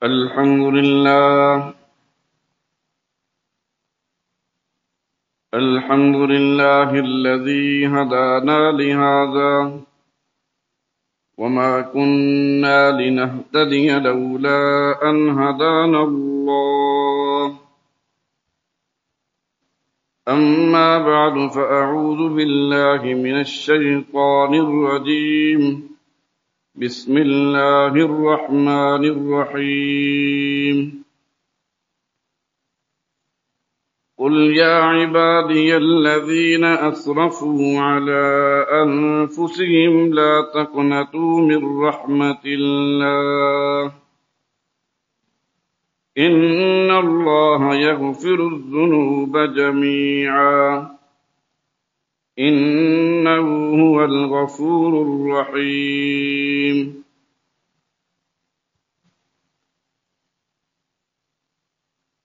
الحمد لله الذي هدانا لهذا وما كنا لنهتدي لولا أن هدانا الله أما بعد فأعوذ بالله من الشيطان الرجيم بسم الله الرحمن الرحيم قل يا عبادي الذين أسرفوا على أنفسهم لا تقنطوا من رحمة الله إن الله يغفر الذنوب جميعا إنه هو الغفور الرحيم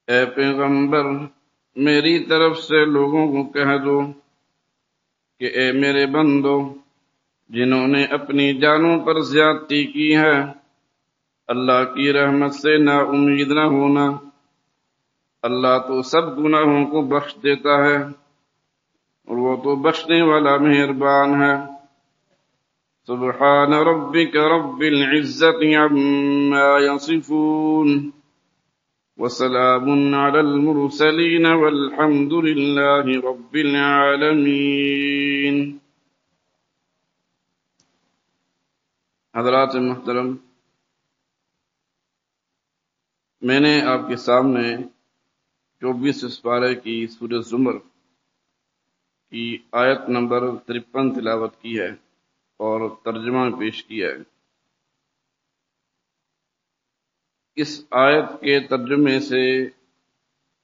اے پیغمبر میری طرف سے لوگوں کو کہہ دو کہ اے میرے بندو جنہوں نے اپنی جانوں پر زیادتی کی ہے اللہ کی رحمت سے نا امید نہ ہونا، اللہ تو سب گناہوں کو بخش دیتا ہے اور وہ تو بخشنے والا مہربان ہے۔ سبحان ربک رب العزت عما یصفون وسلام علی المرسلین والحمد للہ رب العالمین۔ حضرات محترم، میں نے آپ کے سامنے 24 پارے کی سورہ زمر کی آیت نمبر 53 تلاوت کی ہے اور ترجمہ پیش کیا ہے۔ اس آیت کے ترجمے سے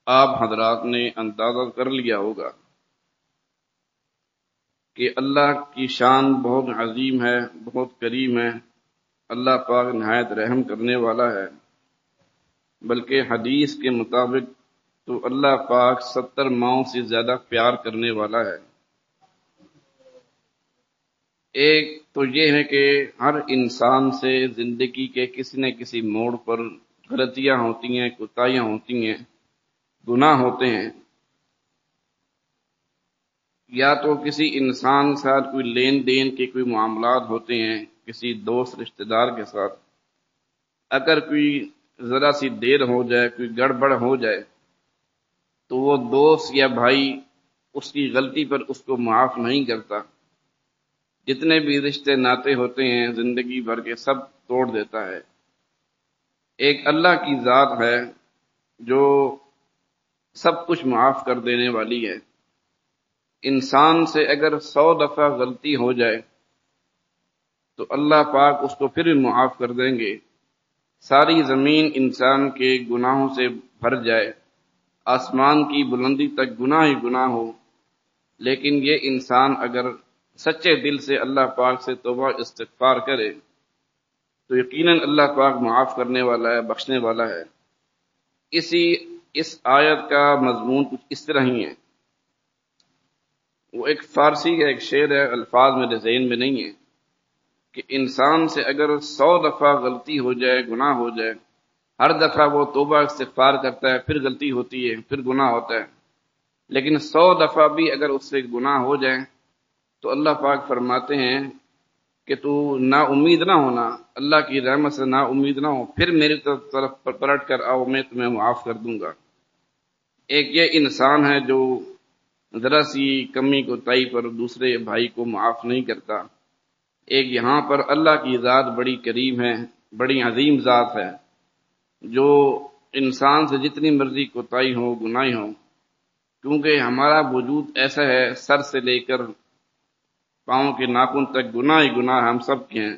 آپ حضرات نے اندازہ کر لیا ہوگا کہ اللہ کی شان بہت عظیم ہے، بہت کریم ہے، اللہ پاک نہایت رحم کرنے والا ہے، بلکہ حدیث کے مطابق تو اللہ پاک 70 ماؤں سے زیادہ پیار کرنے والا ہے۔ ایک تو یہ ہے کہ ہر انسان سے زندگی کے کسی نہ کسی موڑ پر غلطیاں ہوتی ہیں، کوتاہیاں ہوتی ہیں، گناہ ہوتے ہیں، یا تو کسی انسان کے ساتھ کوئی لین دین کے کوئی معاملات ہوتے ہیں، کسی دوست رشتہ دار کے ساتھ اگر کوئی ذرا سی دیر ہو جائے، کوئی گڑبڑ ہو جائے تو وہ دوست یا بھائی اس کی غلطی پر اس کو معاف نہیں کرتا، جتنے بھی رشتے ناطے ہوتے ہیں زندگی بھر کے سب توڑ دیتا ہے۔ ایک اللہ کی ذات ہے جو سب کچھ معاف کر دینے والی ہے۔ انسان سے اگر 100 دفعہ غلطی ہو جائے تو اللہ پاک اس کو پھر معاف کر دیں گے۔ ساری زمین انسان کے گناہوں سے بھر جائے، آسمان کی بلندی تک گناہ ہی گناہ ہو، لیکن یہ انسان اگر سچے دل سے اللہ پاک سے توبہ استغفار کرے تو یقیناً اللہ پاک معاف کرنے والا ہے، بخشنے والا ہے۔ اس آیت کا مضمون کچھ اس طرح ہی ہے۔ وہ ایک فارسی کا ایک شعر ہے، الفاظ میرے ذہن میں نہیں ہے، کہ انسان سے اگر 100 دفعہ غلطی ہو جائے، گناہ ہو جائے، ہر دفعہ وہ توبہ استغفار کرتا ہے، پھر غلطی ہوتی ہے، پھر گناہ ہوتا ہے، لیکن 100 دفعہ بھی اگر اس سے گناہ ہو جائے تو اللہ پاک فرماتے ہیں کہ تو نا امید نہ ہونا، اللہ کی رحمت سے نا امید نہ ہو، پھر میری طرف پلٹ کر آؤ، میں تمہیں معاف کر دوں گا۔ ایک یہ انسان ہے جو ذرا سی کمی کوتاہی پر دوسرے بھائی کو معاف نہیں کرتا۔ ایک یہاں پر اللہ کی ذات بڑی کریم ہے، بڑی عظیم ذات ہے، جو انسان سے جتنی مرضی کوتاہی ہو، گناہ ہو، کیونکہ ہمارا وجود ایسا ہے، سر سے لے کر پاؤں کے ناخن تک گناہ ہی گناہ ہم سب کے ہیں،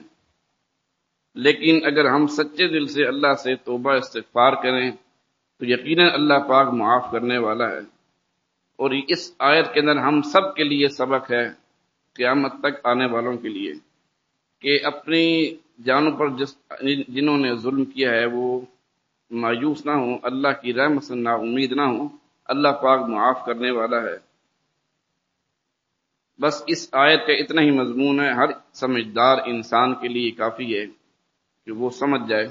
لیکن اگر ہم سچے دل سے اللہ سے توبہ استغفار کریں تو یقیناً اللہ پاک معاف کرنے والا ہے۔ اور اس آیت کے اندر ہم سب کے لیے سبق ہے، قیامت تک آنے والوں کے لیے، کہ اپنی جانوں پر جنہوں نے ظلم کیا ہے وہ مایوس نہ ہوں، اللہ کی رحمت سے نا امید نہ ہوں، اللہ پاک معاف کرنے والا ہے۔ بس اس آیت کا اتنا ہی مضمون ہے، ہر سمجھدار انسان کے لیے کافی ہے کہ وہ سمجھ جائے۔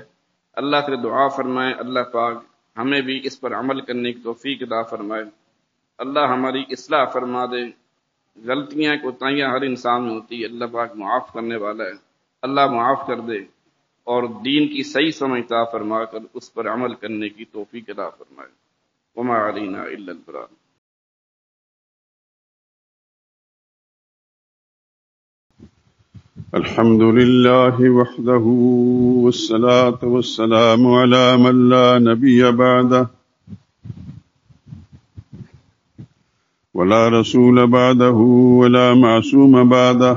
اللہ سے دعا فرمائیں اللہ پاک ہمیں بھی اس پر عمل کرنے کی توفیق عطا فرمائے، اللہ ہماری اصلاح فرما دے، غلطیاں کوتاہیاں ہر انسان میں ہوتی ہے، اللہ پاک معاف کرنے والا ہے، اللہ معاف کر دے اور دین کی صحیح سمجھ عطا فرما کر اس پر عمل کرنے کی توفیق عطا فرمائے۔ وما علینا الا البلاغ۔ الحمد لله وحده والصلاة والسلام على من لا نبي بعده ولا رسول بعده ولا معصوم بعده،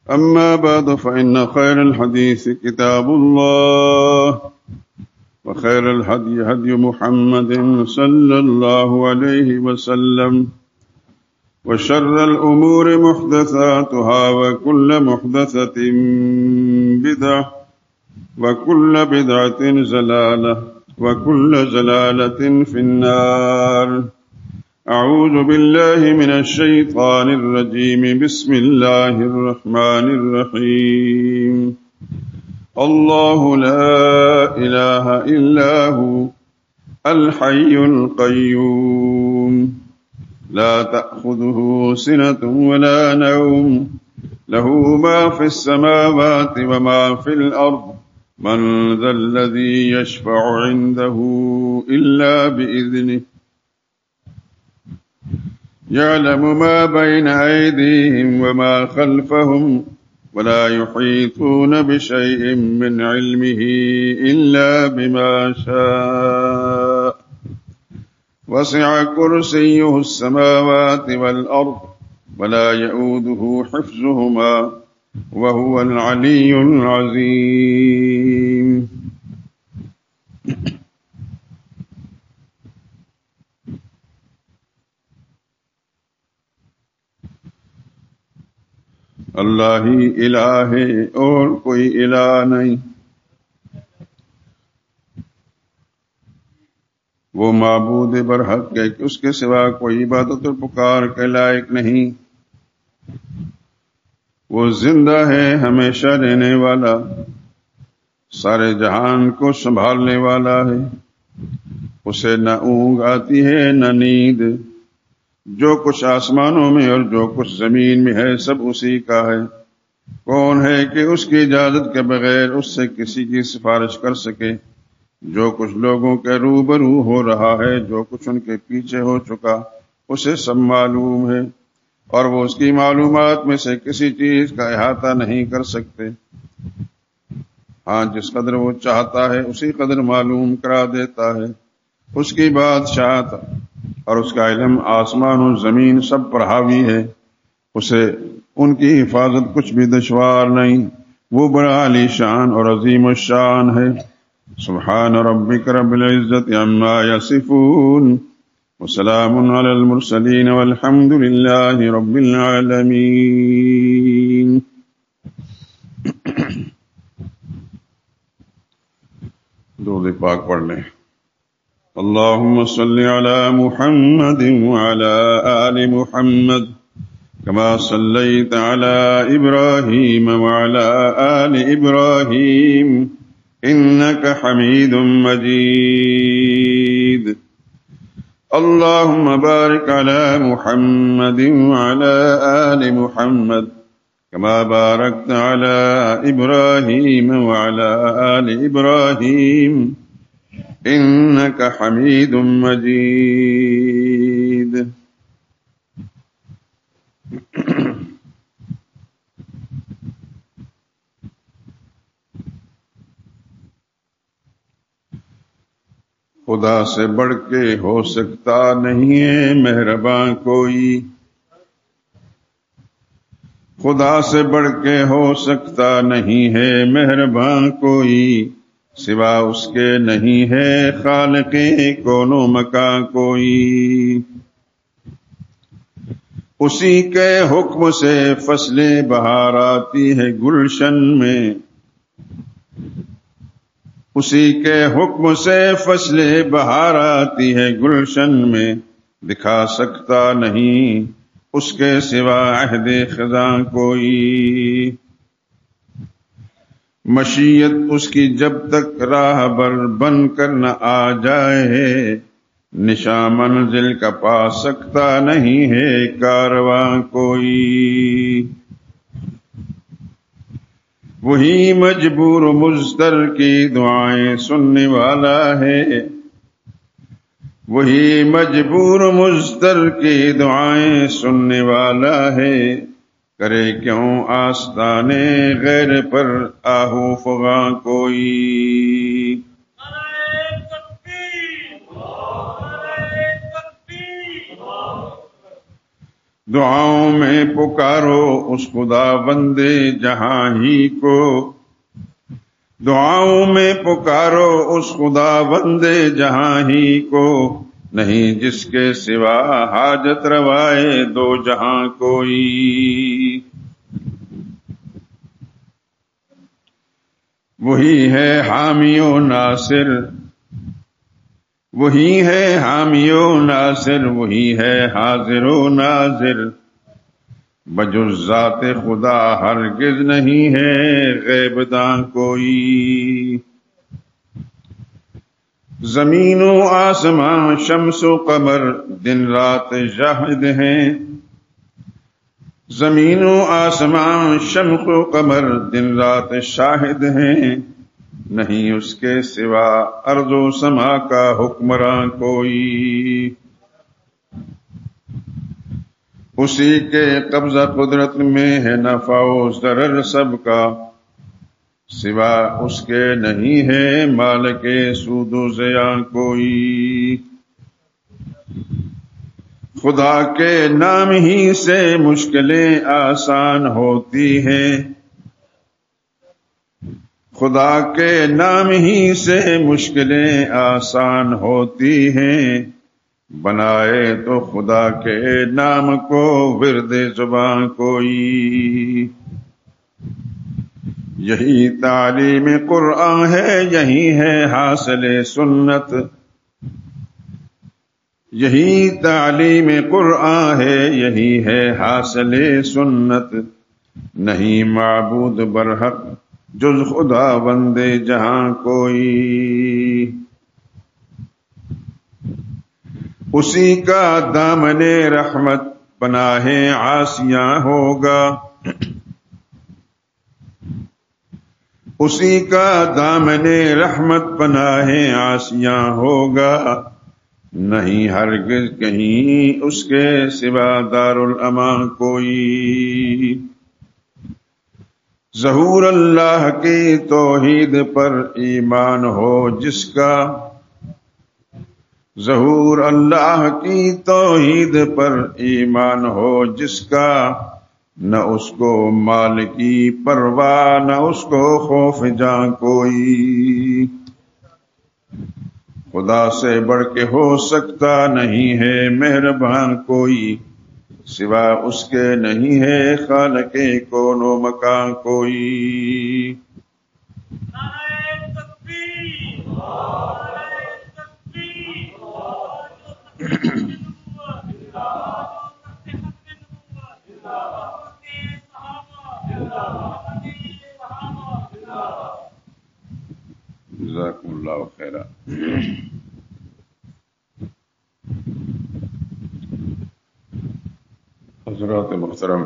أما بعد فإن خير الحديث كتاب الله وخير الهدي هدي محمد صلى الله عليه وسلم وشر الأمور محدثاتها وكل محدثة بدعة وكل بدعة ضلالة وكل ضلالة في النار۔ أعوذ بالله من الشيطان الرجيم، بسم الله الرحمن الرحيم۔ الله لا إله إلا هو الحي القيوم لا تأخذه سنة ولا نوم، له ما في السماوات وما في الأرض، من ذا الذي يشفع عنده إلا بإذنه، يعلم ما بين أيديهم وما خلفهم ولا يحيطون بشيء من علمه إلا بما شاء، وسع كرسيه السماوات والأرض ولا يؤوده حفظهما وهو العلي العظيم۔ اللہ ہی الہ ہے اور کوئی الہ نہیں، وہ معبود برحق ہے کہ اس کے سوا کوئی عبادت اور پکار کے لائق نہیں، وہ زندہ ہے ہمیشہ رہنے والا، سارے جہان کو سنبھالنے والا ہے، اسے نہ اونگ آتی ہے نہ نیند، جو کچھ آسمانوں میں اور جو کچھ زمین میں ہے سب اسی کا ہے، کون ہے کہ اس کی اجازت کے بغیر اس سے کسی کی سفارش کر سکے، جو کچھ لوگوں کے روبرو ہو رہا ہے جو کچھ ان کے پیچھے ہو چکا اسے سب معلوم ہے، اور وہ اس کی معلومات میں سے کسی چیز کا احاطہ نہیں کر سکتے، ہاں جس قدر وہ چاہتا ہے اسی قدر معلوم کرا دیتا ہے، اس کی بادشاہت اور اس کا علم آسمان و زمین سب پر حاوی ہے، اسے ان کی حفاظت کچھ بھی دشوار نہیں، وہ بڑا عالی شان اور عظیم الشان ہے۔ سبحان ربک رب العزت عما یصفون وسلام علی المرسلین والحمد للہ رب العالمین۔ درود پاک پڑھ لیں۔ اللهم صل على محمد وعلى آل محمد كما صليت على إبراهيم وعلى آل إبراهيم إنك حميد مجيد۔ اللهم بارك على محمد وعلى آل محمد كما باركت على إبراهيم وعلى آل إبراهيم إنك حميد مجيد۔ خدا سے بڑھ کے ہو سکتا نہیں ہے مہرباں کوئی، خدا سے بڑھ کے ہو سکتا نہیں ہے مہرباں کوئی، سوا اس کے نہیں ہے خالق کون و مکاں کوئی، اسی کے حکم سے فصلیں بہار آتی ہے گلشن میں، اسی کے حکم سے فصلیں بہار آتی ہے گلشن میں، دکھا سکتا نہیں اس کے سوا عہد خزاں کوئی، مشیت اس کی جب تک راہ بر بن کر نہ آ جائے، نشاں منزل کا پا سکتا نہیں ہے کارواں کوئی۔ وہی مجبور و مضطر کی دعائیں سننے والا ہے، وہی مجبور و مضطر کی دعائیں سننے والا ہے، کرے کیوں آستانے غیر پر آہو فغاں کوئی۔ دعاؤں میں پکارو اس خدا بندے جہاں ہی کو، دعاؤں میں پکارو اس خدا بندے جہاں ہی کو، نہیں جس کے سوا حاجت روائے دو جہاں کوئی۔ وہی ہے حامی و ناصر، وہی ہے حامی و ناصر، وہی ہے حاضر و ناظر، بجز ذات خدا ہرگز نہیں ہے غیب داں کوئی۔ زمین و آسمان شمس و قمر دن رات شاہد ہیں، زمین و آسمان شمس و قمر دن رات شاہد ہیں، نہیں اس کے سوا ارض و سما کا حکمراں کوئی۔ اسی کے قبضہ قدرت میں ہے نفع و ضرر سب کا، سوا اس کے نہیں ہے مالک سود و زیاں کوئی۔ خدا کے نام ہی سے مشکلیں آسان ہوتی ہیں، خدا کے نام ہی سے مشکلیں آسان ہوتی ہیں، بنائے تو خدا کے نام کو ورد زباں کوئی۔ یہی تعلیم قرآن ہے، یہی ہے حاصل سنت، یہی تعلیم قرآن ہے، یہی ہے حاصل سنت، نہیں معبود برحق جز خدا بندے جہاں کوئی۔ اسی کا دامن رحمت پناہ عاصیاں ہوگا، اسی کا دامن رحمت پناہ عاصیاں ہوگا، نہیں ہرگز کہیں اس کے سوا دارالامان کوئی۔ ظہور اللہ کی توحید پر ایمان ہو جس کا، ظہور اللہ کی توحید پر ایمان ہو جس کا، نہ اس کو مال کی پرواہ نہ اس کو خوف جاں کوئی۔ خدا سے بڑھ کے ہو سکتا نہیں ہے مہربان کوئی، سوا اس کے نہیں ہے خالق کون و مکان کوئی۔ جزاکم اللہ خیرا۔ حضرات محترم،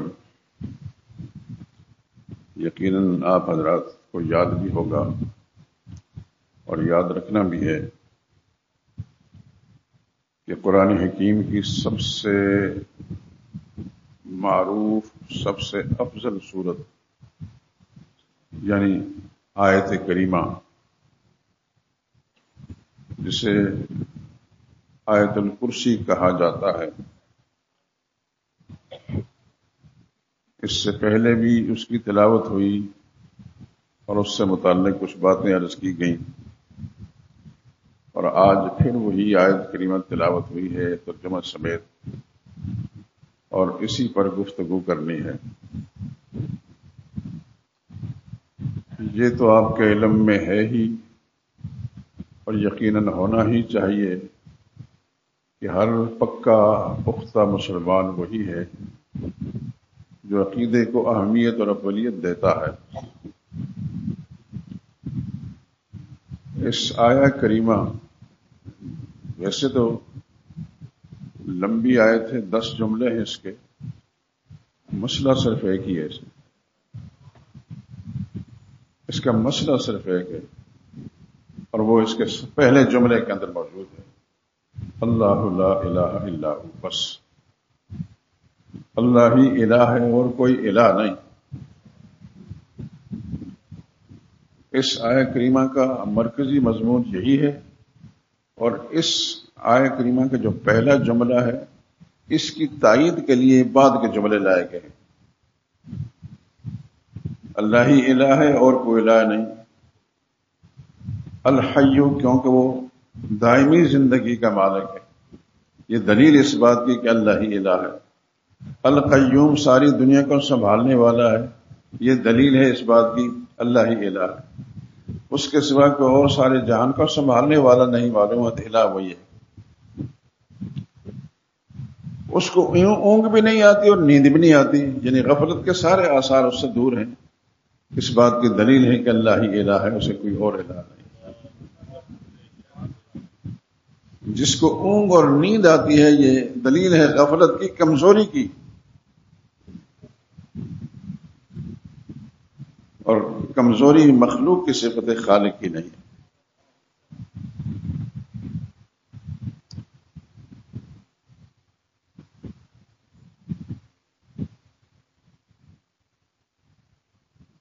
یقیناً آپ حضرات کو یاد بھی ہوگا اور یاد رکھنا بھی ہے کہ قرآن حکیم کی سب سے معروف، سب سے افضل صورت یعنی آیت کریمہ، جسے آیت الکرسی کہا جاتا ہے، اس سے پہلے بھی اس کی تلاوت ہوئی اور اس سے متعلق کچھ باتیں عرض کی گئیں، اور آج پھر وہی آیت کریمہ تلاوت ہوئی ہے ترجمہ سمیت، اور اسی پر گفتگو کرنی ہے۔ یہ تو آپ کے علم میں ہے ہی، اور یقیناً ہونا ہی چاہیے کہ ہر پکا پختہ مسلمان وہی ہے جو عقیدے کو اہمیت اور اولویت دیتا ہے، اس آیا کریمہ ویسے تو لمبی آیت ہے، 10 جملے ہیں اس کے، مسئلہ صرف ایک ہی ہے اس کا مسئلہ صرف ایک ہے، اور وہ اس کے پہلے جملے کے اندر موجود ہے، اللہ لا الہ الا ہو، بس اللہ ہی الہ ہے اور کوئی الہ نہیں۔ اس آیہ کریمہ کا مرکزی مضمون یہی ہے، اور اس آیہ کریمہ کا جو پہلا جملہ ہے اس کی تائید کے لیے بعد کے جملے لائے گئے ہیں، اللہ ہی الہ ہے اور کوئی الہ نہیں، الحیو کیونکہ وہ دائمی زندگی کا مالک ہے، یہ دلیل اس بات کی کہ اللہ ہی الہ ہے، القیوم ساری دنیا کو سنبھالنے والا ہے، یہ دلیل ہے اس بات کی اللہ ہی الہ ہے، اس کے سوا کوئی اور سارے جہان کو سنبھالنے والا نہیں، معلوم ہے الہ وہی ہے، اس کو اونگ بھی نہیں آتی اور نیند بھی نہیں آتی، یعنی غفلت کے سارے آثار اس سے دور ہیں، اس بات کی دلیل ہے کہ اللہ ہی الہ ہے، اسے کوئی اور الہ نہیں۔ جس کو اونگ اور نیند آتی ہے یہ دلیل ہے غفلت کی، کمزوری کی، اور کمزوری مخلوق کی صفت خالق کی نہیں۔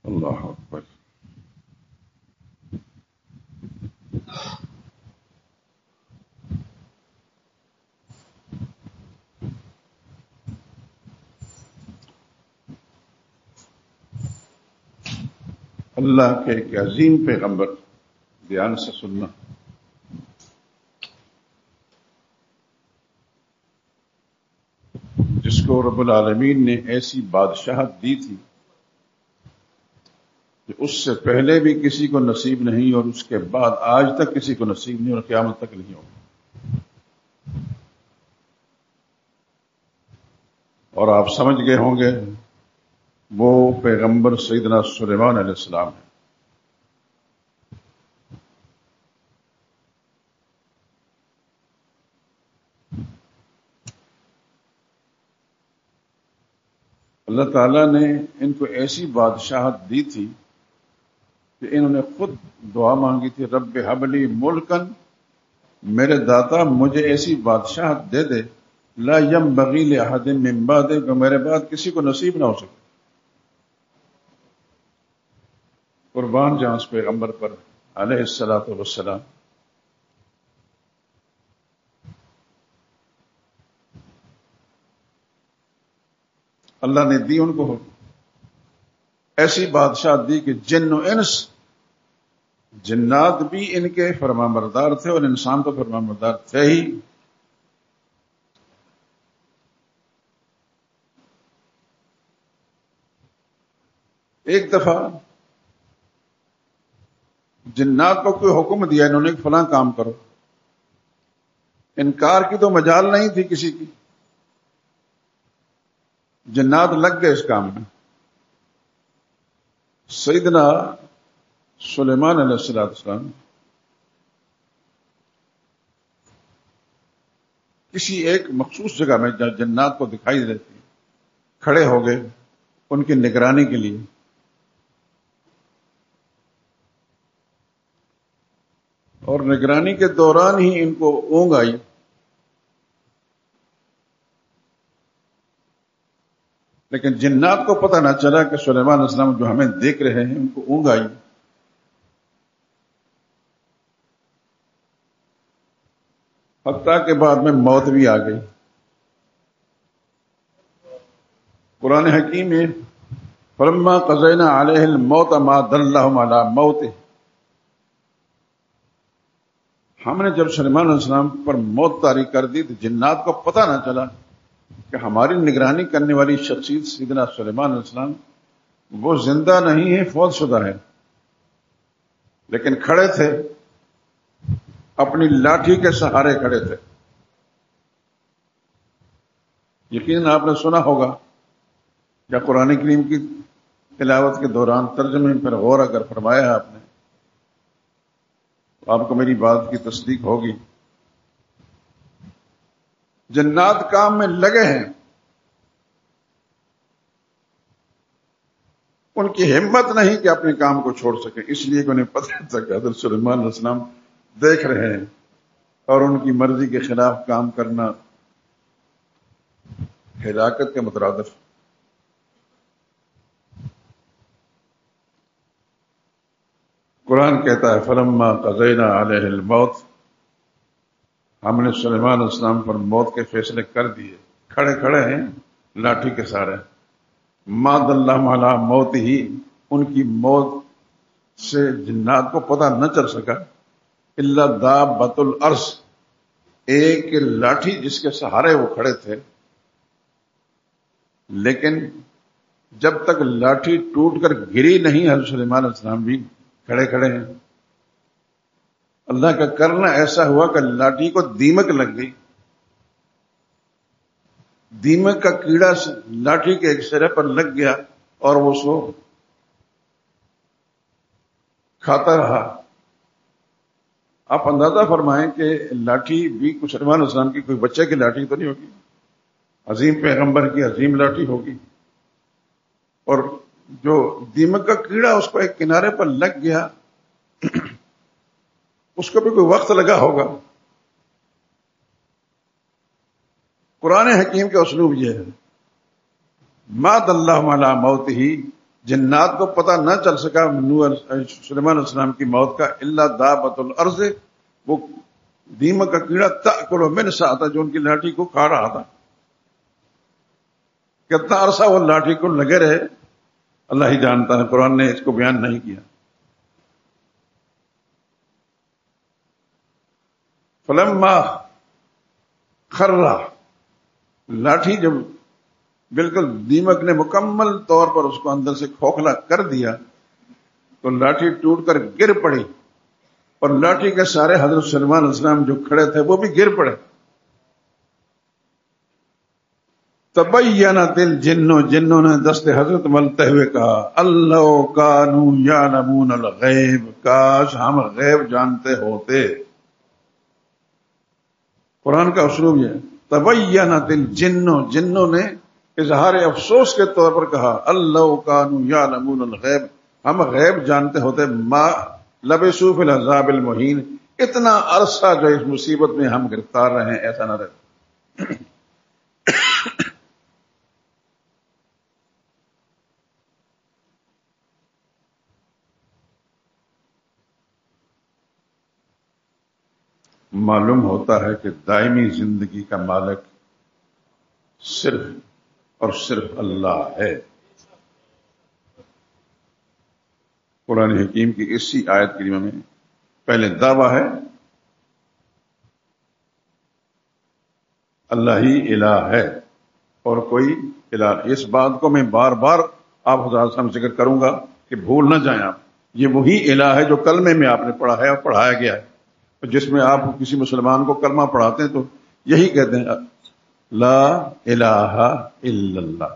اللہ اکبر۔ اللہ کے ایک عظیم پیغمبر، دھیان سے سننا، جس کو رب العالمین نے ایسی بادشاہت دی تھی کہ اس سے پہلے بھی کسی کو نصیب نہیں اور اس کے بعد آج تک کسی کو نصیب نہیں اور قیامت تک نہیں ہوگا، اور آپ سمجھ گئے ہوں گے وہ پیغمبر سیدنا سلیمان علیہ السلام ہے۔ اللہ تعالیٰ نے ان کو ایسی بادشاہت دی تھی کہ انہوں نے خود دعا مانگی تھی، رب ہب لی ملکن، میرے داتا مجھے ایسی بادشاہت دے دے، لا ینبغی لأحد من بعدی، کہ میرے بعد کسی کو نصیب نہ ہو سکے۔ قربان جہاں اس پیغمبر پر علیہ الصلوۃ والسلام۔ اللہ نے دی ان کو ایسی بادشاہت دی کہ جن و انس، جنات بھی ان کے فرمانبردار تھے اور انسان تو فرمانبردار تھے ہی۔ ایک دفعہ جنات کو کوئی حکم دیا انہوں نے کہ فلاں کام کرو، انکار کی تو مجال نہیں تھی کسی کی، جنات لگ گئے اس کام میں۔ سیدنا سلیمان علیہ السلام کسی ایک مخصوص جگہ میں جہاں جنات کو دکھائی دیتی کھڑے ہو گئے ان کی نگرانی کے لیے، اور نگرانی کے دوران ہی ان کو اونگ آئی، لیکن جنات کو پتہ نہ چلا کہ سلیمان علیہ السلام جو ہمیں دیکھ رہے ہیں ان کو اونگ آئی، حتیٰ کہ بعد میں موت بھی آ گئی۔ قرآن حکیم میں فلما قضینا علیہ الموت ما دلهم علی موتہ، ہم نے جب سلیمان علیہ السلام پر موت طاری کر دی تو جنات کو پتہ نہ چلا کہ ہماری نگرانی کرنے والی شخصیت سیدنا سلیمان علیہ السلام وہ زندہ نہیں ہے، فوت شدہ ہے، لیکن کھڑے تھے، اپنی لاٹھی کے سہارے کھڑے تھے۔ یقیناً آپ نے سنا ہوگا یا قرآن کریم کی تلاوت کے دوران ترجمے پر غور اگر فرمایا آپ نے، آپ کو میری بات کی تصدیق ہوگی. جنات کام میں لگے ہیں، ان کی ہمت نہیں کہ اپنے کام کو چھوڑ سکیں، اس لیے کہ انہیں پتہ تھا کہ حضرت سلیمان علیہ السلام دیکھ رہے ہیں اور ان کی مرضی کے خلاف کام کرنا ہلاکت کے مترادف. قرآن کہتا ہے فلما قضینا علیہ الموت، ہم نے سلیمان علیہ السلام پر موت کے فیصلے کر دیے. کھڑے کھڑے ہیں لاٹھی کے سارے. ما دل علی موت ہی، ان کی موت سے جنات کو پتہ نہ چل سکا. الا دابۃ الارض، ایک لاٹھی جس کے سہارے وہ کھڑے تھے. لیکن جب تک لاٹھی ٹوٹ کر گری نہیں حضرت سلیمان علیہ السلام بھی کھڑے کھڑے ہیں. اللہ کا کرنا ایسا ہوا کہ لاٹھی کو دیمک لگ گئی. دیمک کا کیڑا لاٹھی کے ایک سرے پر لگ گیا اور وہ سو کھاتا رہا. آپ اندازہ فرمائیں کہ لاٹھی بھی کچھ سلیمان علیہ السلام کی کوئی بچے کی لاٹھی تو نہیں ہوگی، عظیم پیغمبر کی عظیم لاٹھی ہوگی. اور جو دیمک کا کیڑا اس کو ایک کنارے پر لگ گیا، اس کو بھی کوئی وقت لگا ہوگا. قرآن حکیم کے اسلوب یہ ہے ما دل علی موت ہی، جنات کو پتہ نہ چل سکا سلیمان علیہ السلام کی موت کا الا دابۃ الارض، وہ دیمک کا کیڑا تأکل من ساعتہ جو ان کی لاٹھی کو کھا رہا تھا. کتنا عرصہ وہ لاٹھی کو لگے رہے اللہ ہی جانتا ہے، قرآن نے اس کو بیان نہیں کیا. فلما خر، لاٹھی جب بالکل دیمک نے مکمل طور پر اس کو اندر سے کھوکھلا کر دیا تو لاٹھی ٹوٹ کر گر پڑی، اور لاٹھی کے سارے حضرت سلیمان علیہ السلام جو کھڑے تھے وہ بھی گر پڑے. تبینت الجن، جنوں نے دست حضرت ملتے ہوئے کہا اللہ کانوا یعلمون الغیب، کاش ہم غیب جانتے ہوتے. قرآن کا اسلوب یہ ہے تبینت الجن، جنوں نے اظہار افسوس کے طور پر کہا اللہ کانوا یعلمون الغیب، ہم غیب جانتے ہوتے ما لبثوا فی العذاب المہین، اتنا عرصہ جو اس مصیبت میں ہم گرفتار رہے ایسا نہ رہے. معلوم ہوتا ہے کہ دائمی زندگی کا مالک صرف اور صرف اللہ ہے. قرآن حکیم کی اسی آیت کریمہ میں پہلے دعویٰ ہے اللہ ہی الہ ہے اور کوئی الہ. اس بات کو میں بار بار آپ حضرات سے ذکر کروں گا کہ بھول نہ جائیں آپ. یہ وہی الہ ہے جو کلمے میں آپ نے پڑھا ہے اور پڑھایا گیا ہے. جس میں آپ کسی مسلمان کو کلمہ پڑھاتے ہیں تو یہی کہتے ہیں لا الہ الا اللہ.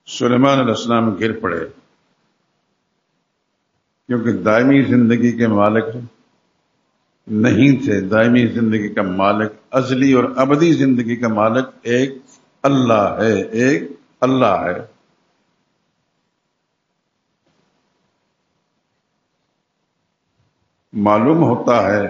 سلیمان علیہ السلام گر پڑے کیونکہ دائمی زندگی کے مالک نہیں تھے. دائمی زندگی کا مالک، ازلی اور ابدی زندگی کا مالک ایک اللہ ہے، ایک اللہ ہے. معلوم ہوتا ہے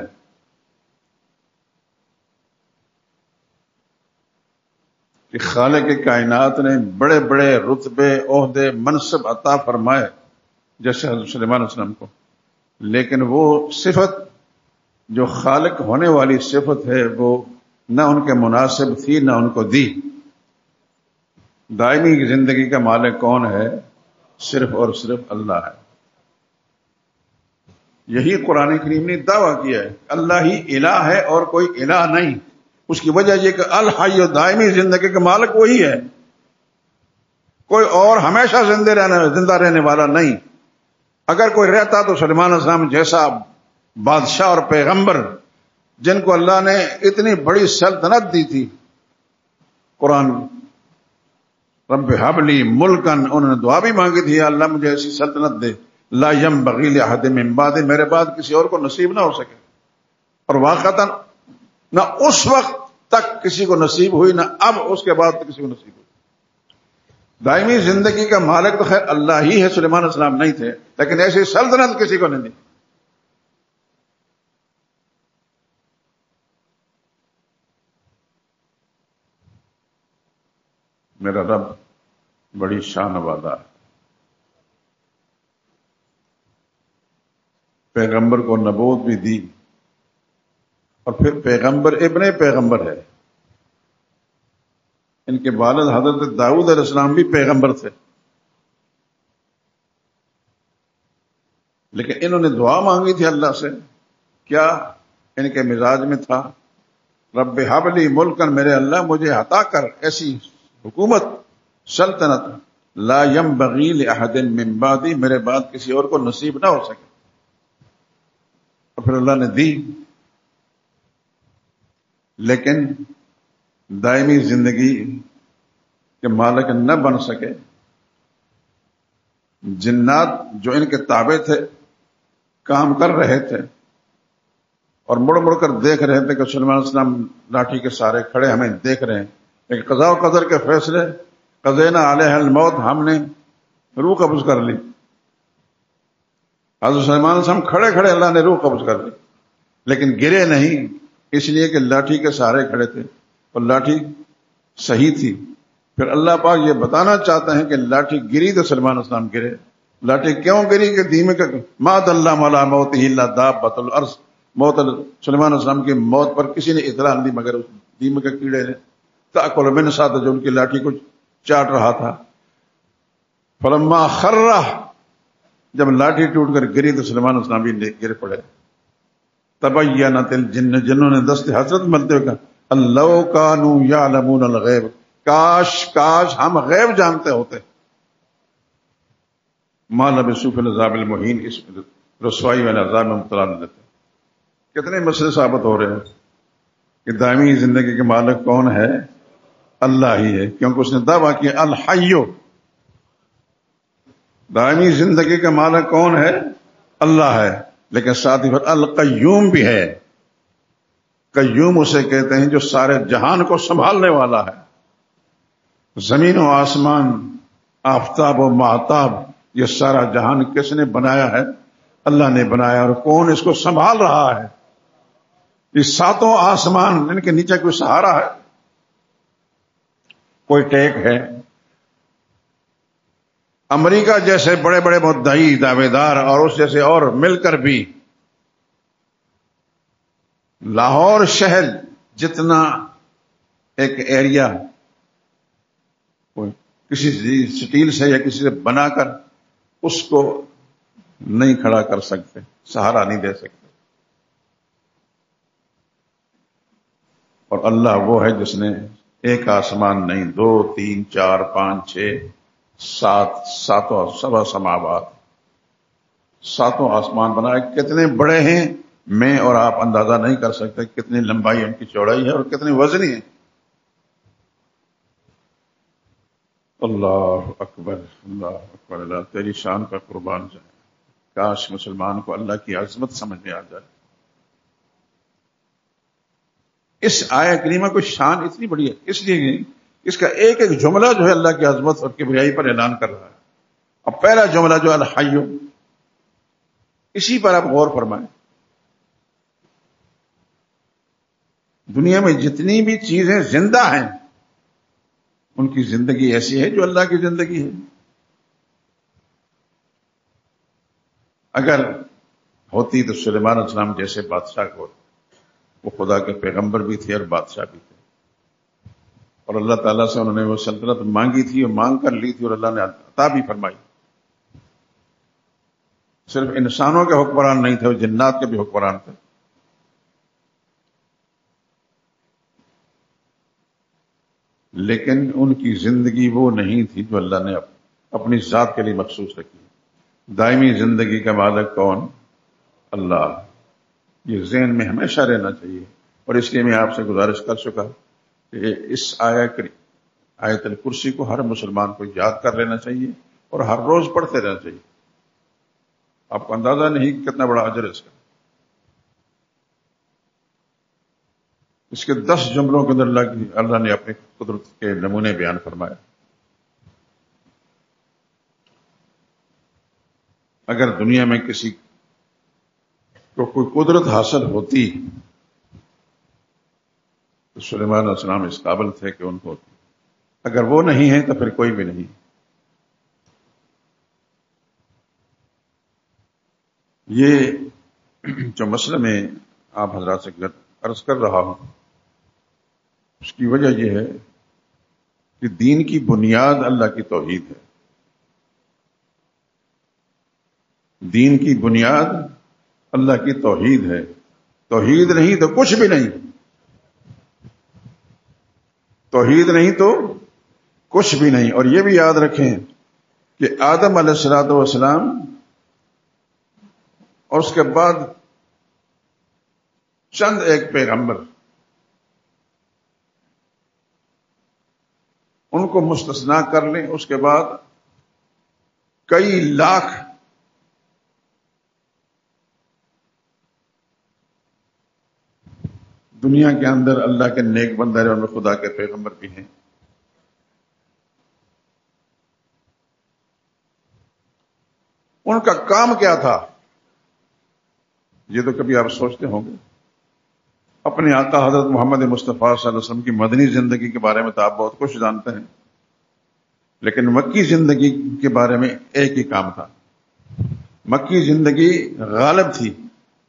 کہ خالق کائنات نے بڑے بڑے رتبے، عہدے، منصب عطا فرمائے جیسے حضرت سلیمان علیہ السلام کو، لیکن وہ صفت جو خالق ہونے والی صفت ہے وہ نہ ان کے مناسب تھی نہ ان کو دی. دائمی زندگی کا مالک کون ہے؟ صرف اور صرف اللہ ہے. یہی قرآن کریم نے دعویٰ کیا ہے اللہ ہی الہ ہے اور کوئی الہ نہیں. اس کی وجہ یہ کہ الحی و دائمی زندگی کا مالک وہی ہے، کوئی اور ہمیشہ زندہ رہنے والا نہیں. اگر کوئی رہتا تو سلیمان علیہ السلام جیسا بادشاہ اور پیغمبر جن کو اللہ نے اتنی بڑی سلطنت دی تھی، قرآن رب حب لی ملکن، انہوں نے دعا بھی مانگی تھی یا اللہ مجھے ایسی سلطنت دے لا ینبغی لأحد من بعدی، میرے بعد کسی اور کو نصیب نہ ہو سکے. اور واقعتاً نہ اس وقت تک کسی کو نصیب ہوئی، نہ اب اس کے بعد کسی کو نصیب ہوئی. دائمی زندگی کا مالک تو خیر اللہ ہی ہے، سلیمان علیہ السلام نہیں تھے، لیکن ایسی سلطنت کسی کو نہیں دی. میرا رب بڑی شان والا ہے. پیغمبر کو نبوت بھی دی، اور پھر پیغمبر ابن پیغمبر ہے. ان کے والد حضرت داؤد علیہ السلام بھی پیغمبر تھے، لیکن انہوں نے دعا مانگی تھی اللہ سے. کیا ان کے مزاج میں تھا؟ رب حب لی ملکن، میرے اللہ مجھے عطا کر ایسی حکومت، سلطنت لا ینبغی لأحد من بعدی، میرے بعد کسی اور کو نصیب نہ ہو سکے. اور پھر اللہ نے دی. لیکن دائمی زندگی کے مالک نہ بن سکے. جنات جو ان کے تابع تھے کام کر رہے تھے اور مڑ مڑ کر دیکھ رہے تھے کہ سلیمان علیہ السلام لاٹھی کے سہارے کھڑے ہمیں دیکھ رہے ہیں، لیکن قضاء و قدر کے فیصلے، قضینا علیہ الموت، ہم نے روح قبض کر لی. حضرت سلیمان علیہ السلام کھڑے کھڑے اللہ نے روح قبض کر لی، لیکن گرے نہیں، اس لیے کہ لاٹھی کے سہارے کھڑے تھے اور لاٹھی صحیح تھی. پھر اللہ پاک یہ بتانا چاہتے ہیں کہ لاٹھی گری تو سلیمان علیہ السلام گرے. لاٹھی کیوں گری کہ دیمک ما دلّ علی موتہ الا دابۃ الارض، سلیمان علیہ السلام کی موت پر کسی نے اطلاع نہیں دی مگر اس دیمک کے کیڑے نے. تأکل من ساتھ جو ان کی لاٹھی کو چاٹ رہا تھا. فلما خر، جب لاٹھی ٹوٹ کر گری تو سلیمان علیہ السلام بھی گر پڑے. تبینت الجن، جنوں نے دست حسرت ملتے ہوئے کہا اللہ کانوا یعلمون الغیب، کاش ہم غیب جانتے ہوتے. ما لبثوا فی العذاب المہین، اس رسوائی والے عذاب میں مبتلا نہ لیتے. کتنے مسئلے ثابت ہو رہے ہیں کہ دائمی زندگی کے مالک کون ہے؟ اللہ ہی ہے، کیونکہ اس نے دعویٰ کیا الحی. دائمی زندگی کا مالک کون ہے؟ اللہ ہے، لیکن ساتھ ہی پھر القیوم بھی ہے. قیوم اسے کہتے ہیں جو سارے جہان کو سنبھالنے والا ہے. زمین و آسمان، آفتاب و ماہتاب، یہ سارا جہان کس نے بنایا ہے؟ اللہ نے بنایا. اور کون اس کو سنبھال رہا ہے؟ یہ ساتوں آسمان، ان کے نیچے کوئی سہارا ہے؟ کوئی ٹیک ہے؟ امریکہ جیسے بڑے بڑے مدعی دعوے دار اور اس جیسے اور مل کر بھی لاہور شہر جتنا ایک ایریا کسی سٹیل سے یا کسی سے بنا کر اس کو نہیں کھڑا کر سکتے، سہارا نہیں دے سکتے. اور اللہ وہ ہے جس نے ایک آسمان نہیں، 2 3 4 5 6 7 ساتوں سبع سماوات، ساتوں آسمان بنائے. کتنے بڑے ہیں میں اور آپ اندازہ نہیں کر سکتے، کتنی لمبائی ان کی چوڑائی ہے اور کتنی وزنی ہے. اللہ اکبر، اللہ اکبر. اللہ تیری شان کا قربان جائے. کاش مسلمان کو اللہ کی عظمت سمجھ میں آ جائے. اس آیہ کریمہ کو شان اتنی بڑی ہے، اس لیے اس کا ایک ایک جملہ جو ہے اللہ کی عظمت اور کبریائی پر اعلان کر رہا ہے. اب پہلا جملہ جو الحی، اسی پر آپ غور فرمائیں. دنیا میں جتنی بھی چیزیں زندہ ہیں ان کی زندگی ایسی ہے جو اللہ کی زندگی ہے. اگر ہوتی تو سلیمان علیہ السلام جیسے بادشاہ کو، وہ خدا کے پیغمبر بھی تھے اور بادشاہ بھی تھے، اور اللہ تعالیٰ سے انہوں نے وہ سلطنت مانگی تھی اور مانگ کر لی تھی اور اللہ نے عطا بھی فرمائی. صرف انسانوں کے حکمران نہیں تھے، وہ جنات کے بھی حکمران تھے. لیکن ان کی زندگی وہ نہیں تھی جو اللہ نے اپنی ذات کے لیے مخصوص رکھی. دائمی زندگی کا مالک کون؟ اللہ. یہ ذہن میں ہمیشہ رہنا چاہیے. اور اس لیے میں آپ سے گزارش کر چکا کہ اس آیت الکرسی کو ہر مسلمان کو یاد کر لینا چاہیے اور ہر روز پڑھتے رہنا چاہیے. آپ کو اندازہ نہیں کہ کتنا بڑا اجر ہے اس کا. اس کے 10 جملوں کے اندر اللہ نے اپنی قدرت کے نمونے بیان فرمایا. اگر دنیا میں کسی کو کوئی قدرت حاصل ہوتی تو سلیمان علیہ السلام اس قابل تھے کہ ان کو، اگر وہ نہیں ہے تو پھر کوئی بھی نہیں. یہ جو مسئلہ میں آپ حضرات سے عرض کر رہا ہوں، اس کی وجہ یہ ہے کہ دین کی بنیاد اللہ کی توحید ہے. دین کی بنیاد اللہ کی توحید ہے. توحید نہیں تو کچھ بھی نہیں. توحید نہیں تو کچھ بھی نہیں. اور یہ بھی یاد رکھیں کہ آدم علیہ الصلوۃ والسلام اور اس کے بعد چند ایک پیغمبر، ان کو مستثنا کر لیں، اس کے بعد کئی لاکھ دنیا کے اندر اللہ کے نیک بندے اور ان میں خدا کے پیغمبر بھی ہیں. ان کا کام کیا تھا یہ تو کبھی آپ سوچتے ہوں گے. اپنے آقا حضرت محمد مصطفیٰ صلی اللہ علیہ وسلم کی مدنی زندگی کے بارے میں تو آپ بہت کچھ جانتے ہیں، لیکن مکی زندگی کے بارے میں ایک ہی کام تھا. مکی زندگی غالب تھی.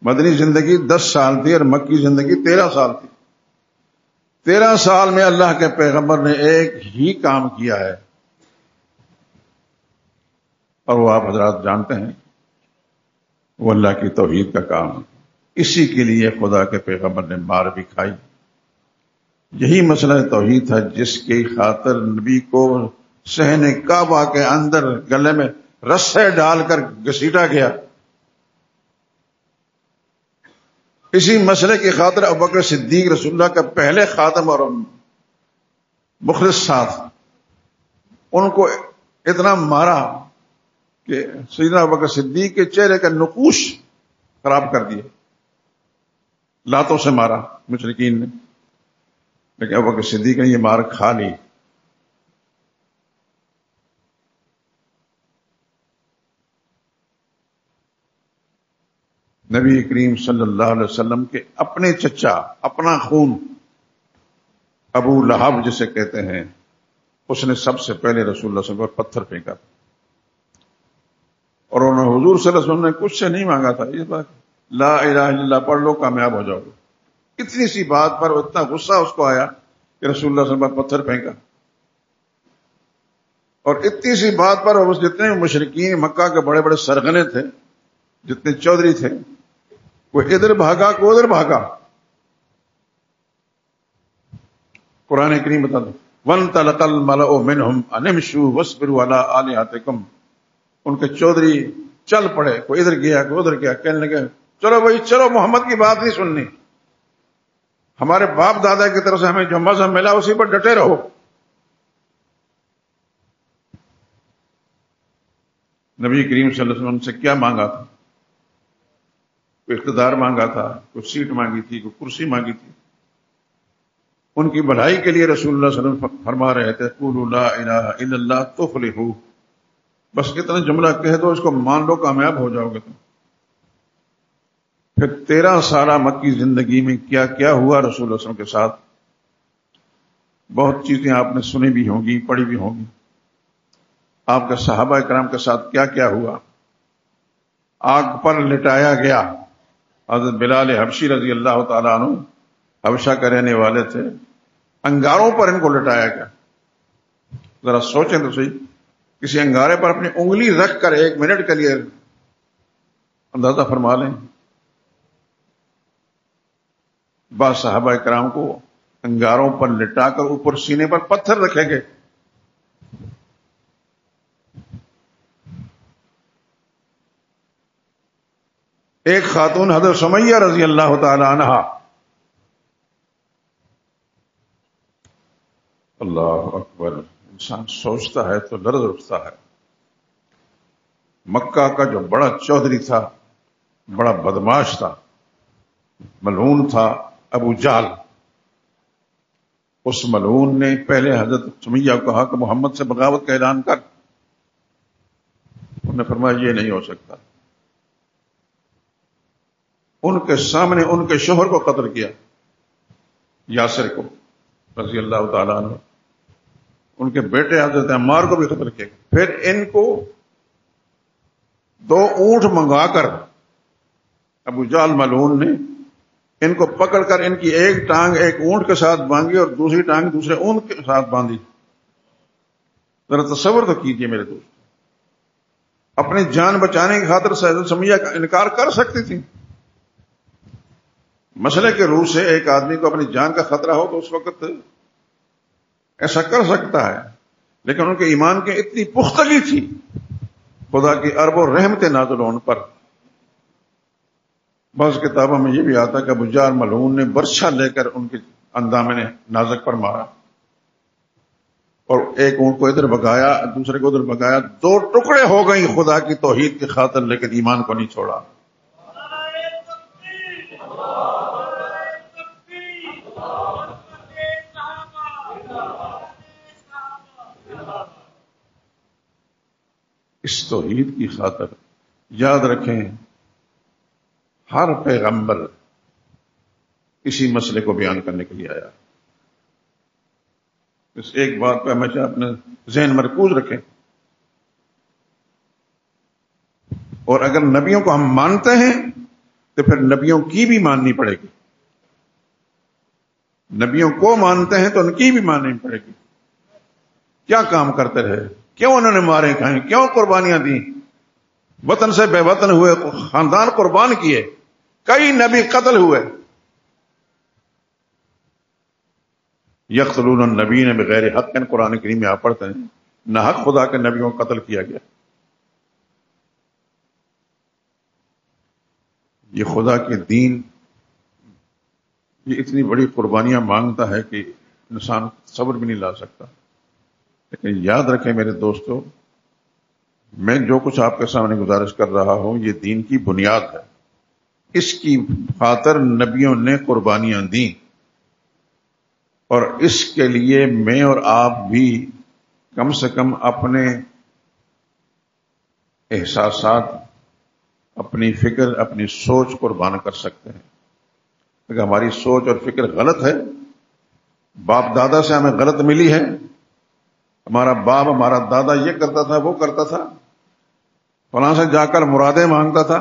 مدنی زندگی 10 سال تھی اور مکی زندگی 13 سال تھی. 13 سال میں اللہ کے پیغمبر نے ایک ہی کام کیا ہے، اور وہ آپ حضرات جانتے ہیں، وہ اللہ کی توحید کا کام ہے. اسی کے لیے خدا کے پیغمبر نے مار بھی کھائی. یہی مسئلہ توحید تھا جس کی خاطر نبی کو صحن کعبہ کے اندر گلے میں رسے ڈال کر گھسیٹا گیا. اسی مسئلے کی خاطر ابوبکر صدیق رسول اللہ کا پہلے خاتم اور مخلص ساتھ، ان کو اتنا مارا کہ سیدنا ابوبکر صدیق کے چہرے کا نقوش خراب کر دیا. لاتوں سے مارا مشرکین نے، لیکن ابوبکر صدیق نے یہ مار کھا لی. نبی کریم صلی اللہ علیہ وسلم کے اپنے چچا، اپنا خون، ابو لہب جسے کہتے ہیں، اس نے سب سے پہلے رسول اللہ صلی اللہ علیہ وسلم پر پتھر پھینکا. اور انہوں نے حضور صلی اللہ علیہ وسلم نے کچھ سے نہیں مانگا تھا، یہ بات لا الہ الا اللہ پڑھ لو کامیاب ہو جاؤ گے. اتنی سی بات پر اتنا غصہ اس کو آیا کہ رسول اللہ صلی اللہ علیہ وسلم پر پتھر پھینکا. اور اتنی سی بات پر جتنے مشرکین مکہ کے بڑے بڑے سرغنے تھے، جتنے چودھری تھے، وہ ادھر بھاگا کو ادھر بھاگا. قرآن کریم بتا دو وَانْطَلَقَ الْمَلَأُ مِنْهُمْ أَنِ امْشُوا وَاصْبِرُوا عَلَىٰ آلِهَتِكُمْ. ان کے چودھری چل پڑے، کوئی ادھر گیا کوئی ادھر گیا، کہنے لگے چلو بھائی چلو، محمد کی بات نہیں سننی، ہمارے باپ دادا کی طرف سے ہمیں جو مذہب ملا اسی پر ڈٹے رہو. نبی کریم صلی اللہ علیہ وسلم سے کیا مانگا تھا؟ کوئی اقتدار مانگا تھا، کوئی سیٹ مانگی تھی، کوئی کرسی مانگی تھی. ان کی بھلائی کے لیے رسول اللہ صلی اللہ علیہ وسلم فرما رہے تھے قولوا لا الہ الا اللہ تفلحوا. بس اتنا جملہ کہہ دو، اس کو مان لو، کامیاب ہو جاؤ گے تم. پھر 13 سالہ مکی زندگی میں کیا کیا ہوا رسول اللہ صلی اللہ علیہ وسلم کے ساتھ، بہت چیزیں آپ نے سنی بھی ہوں گی، پڑھی بھی ہوں گی. آپ کے صحابہ کرام کے ساتھ کیا کیا ہوا. آگ پر لٹایا گیا. حضرت بلال حبشی رضی اللہ تعالیٰ عنہ حبشہ کے رہنے والے تھے، انگاروں پر ان کو لٹایا گیا. ذرا سوچیں تو صحیح، کسی انگارے پر اپنی انگلی رکھ کر 1 منٹ کے لیے اندازہ فرما لیں. بعض صحابہ کرام کو انگاروں پر لٹا کر اوپر سینے پر پتھر رکھے گئے. ایک خاتون حضرت سمیہ رضی اللہ تعالی عنہا اللہ اکبر. انسان سوچتا ہے تو لرز اٹھتا ہے. مکہ کا جو بڑا چودھری تھا، بڑا بدماش تھا، ملعون تھا، ابو جہل، اس ملعون نے پہلے حضرت سمیہ کو کہا کہ محمد سے بغاوت کا اعلان کر. انہوں نے فرمایا یہ نہیں ہو سکتا. ان کے سامنے ان کے شوہر کو قتل کیا، یاسر کو رضی اللہ تعالیٰ عنہ. ان کے بیٹے حضرت عمار کو بھی قتل کیا. پھر ان کو 2 اونٹ منگوا کر ابو جہل ملعون نے ان کو پکڑ کر ان کی ایک ٹانگ ایک اونٹ کے ساتھ باندھی اور دوسری ٹانگ دوسرے اونٹ کے ساتھ باندھی. ذرا تصور تو کیجئے میرے دوست. اپنی جان بچانے کی خاطر حضرت سمیہ کا انکار کر سکتی تھی. مسئلے کے روح سے ایک آدمی کو اپنی جان کا خطرہ ہو تو اس وقت ایسا کر سکتا ہے، لیکن ان کے ایمان کی اتنی پختگی تھی، خدا کی ارب و رحمت نازل ان پر. بعض کتابوں میں یہ بھی آتا کہ ابو جہل ملعون نے برچھا لے کر ان کے اندامے نے نازک پر مارا اور ایک اونٹ کو ادھر بگایا دوسرے کو ادھر بگایا. 2 ٹکڑے ہو گئی خدا کی توحید کی خاطر، لیکن ایمان کو نہیں چھوڑا. اس توحید کی خاطر یاد رکھیں ہر پیغمبر اسی مسئلے کو بیان کرنے کے لیے آیا. اس ایک بات پہ ہمیشہ اپنے ذہن مرکوز رکھیں. اور اگر نبیوں کو ہم مانتے ہیں تو پھر نبیوں کی بھی ماننی پڑے گی. نبیوں کو مانتے ہیں تو ان کی بھی ماننی پڑے گی. کیا کام کرتے رہے، کیوں انہوں نے مارے کھائیں، کیوں قربانیاں دیں، وطن سے بے وطن ہوئے، خاندان قربان کیے، کئی نبی قتل ہوئے. یقتلون النبیین بغیر حق، قرآن کریم میں آپ پڑھتے ہیں نہ حق خدا کے نبیوں کو قتل کیا گیا. یہ خدا کے دین یہ اتنی بڑی قربانیاں مانگتا ہے کہ انسان صبر بھی نہیں لا سکتا. لیکن یاد رکھیں میرے دوستو، میں جو کچھ آپ کے سامنے گزارش کر رہا ہوں یہ دین کی بنیاد ہے. اس کی خاطر نبیوں نے قربانیاں دیں، اور اس کے لیے میں اور آپ بھی کم سے کم اپنے احساسات، اپنی فکر، اپنی سوچ قربان کر سکتے ہیں. اگر ہماری سوچ اور فکر غلط ہے، باپ دادا سے ہمیں غلط ملی ہے، ہمارا باپ ہمارا دادا یہ کرتا تھا وہ کرتا تھا، فلاں سے جا کر مرادیں مانگتا تھا،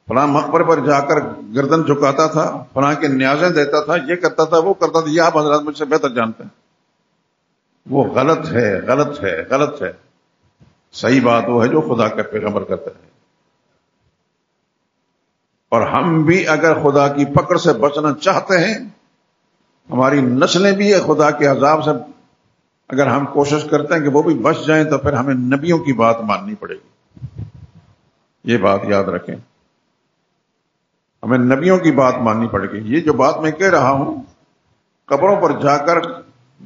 فلاں مقبرے پر جا کر گردن جھکاتا تھا، فلاں کے نیازیں دیتا تھا، یہ کرتا تھا وہ کرتا تھا، یہ آپ حضرات مجھ سے بہتر جانتے ہیں. وہ غلط ہے، غلط ہے، غلط ہے. صحیح بات وہ ہے جو خدا کے پیغمبر کرتے ہیں. اور ہم بھی اگر خدا کی پکڑ سے بچنا چاہتے ہیں، ہماری نسلیں بھی خدا کے عذاب سے اگر ہم کوشش کرتے ہیں کہ وہ بھی بچ جائیں، تو پھر ہمیں نبیوں کی بات ماننی پڑے گی. یہ بات یاد رکھیں، ہمیں نبیوں کی بات ماننی پڑے گی. یہ جو بات میں کہہ رہا ہوں، قبروں پر جا کر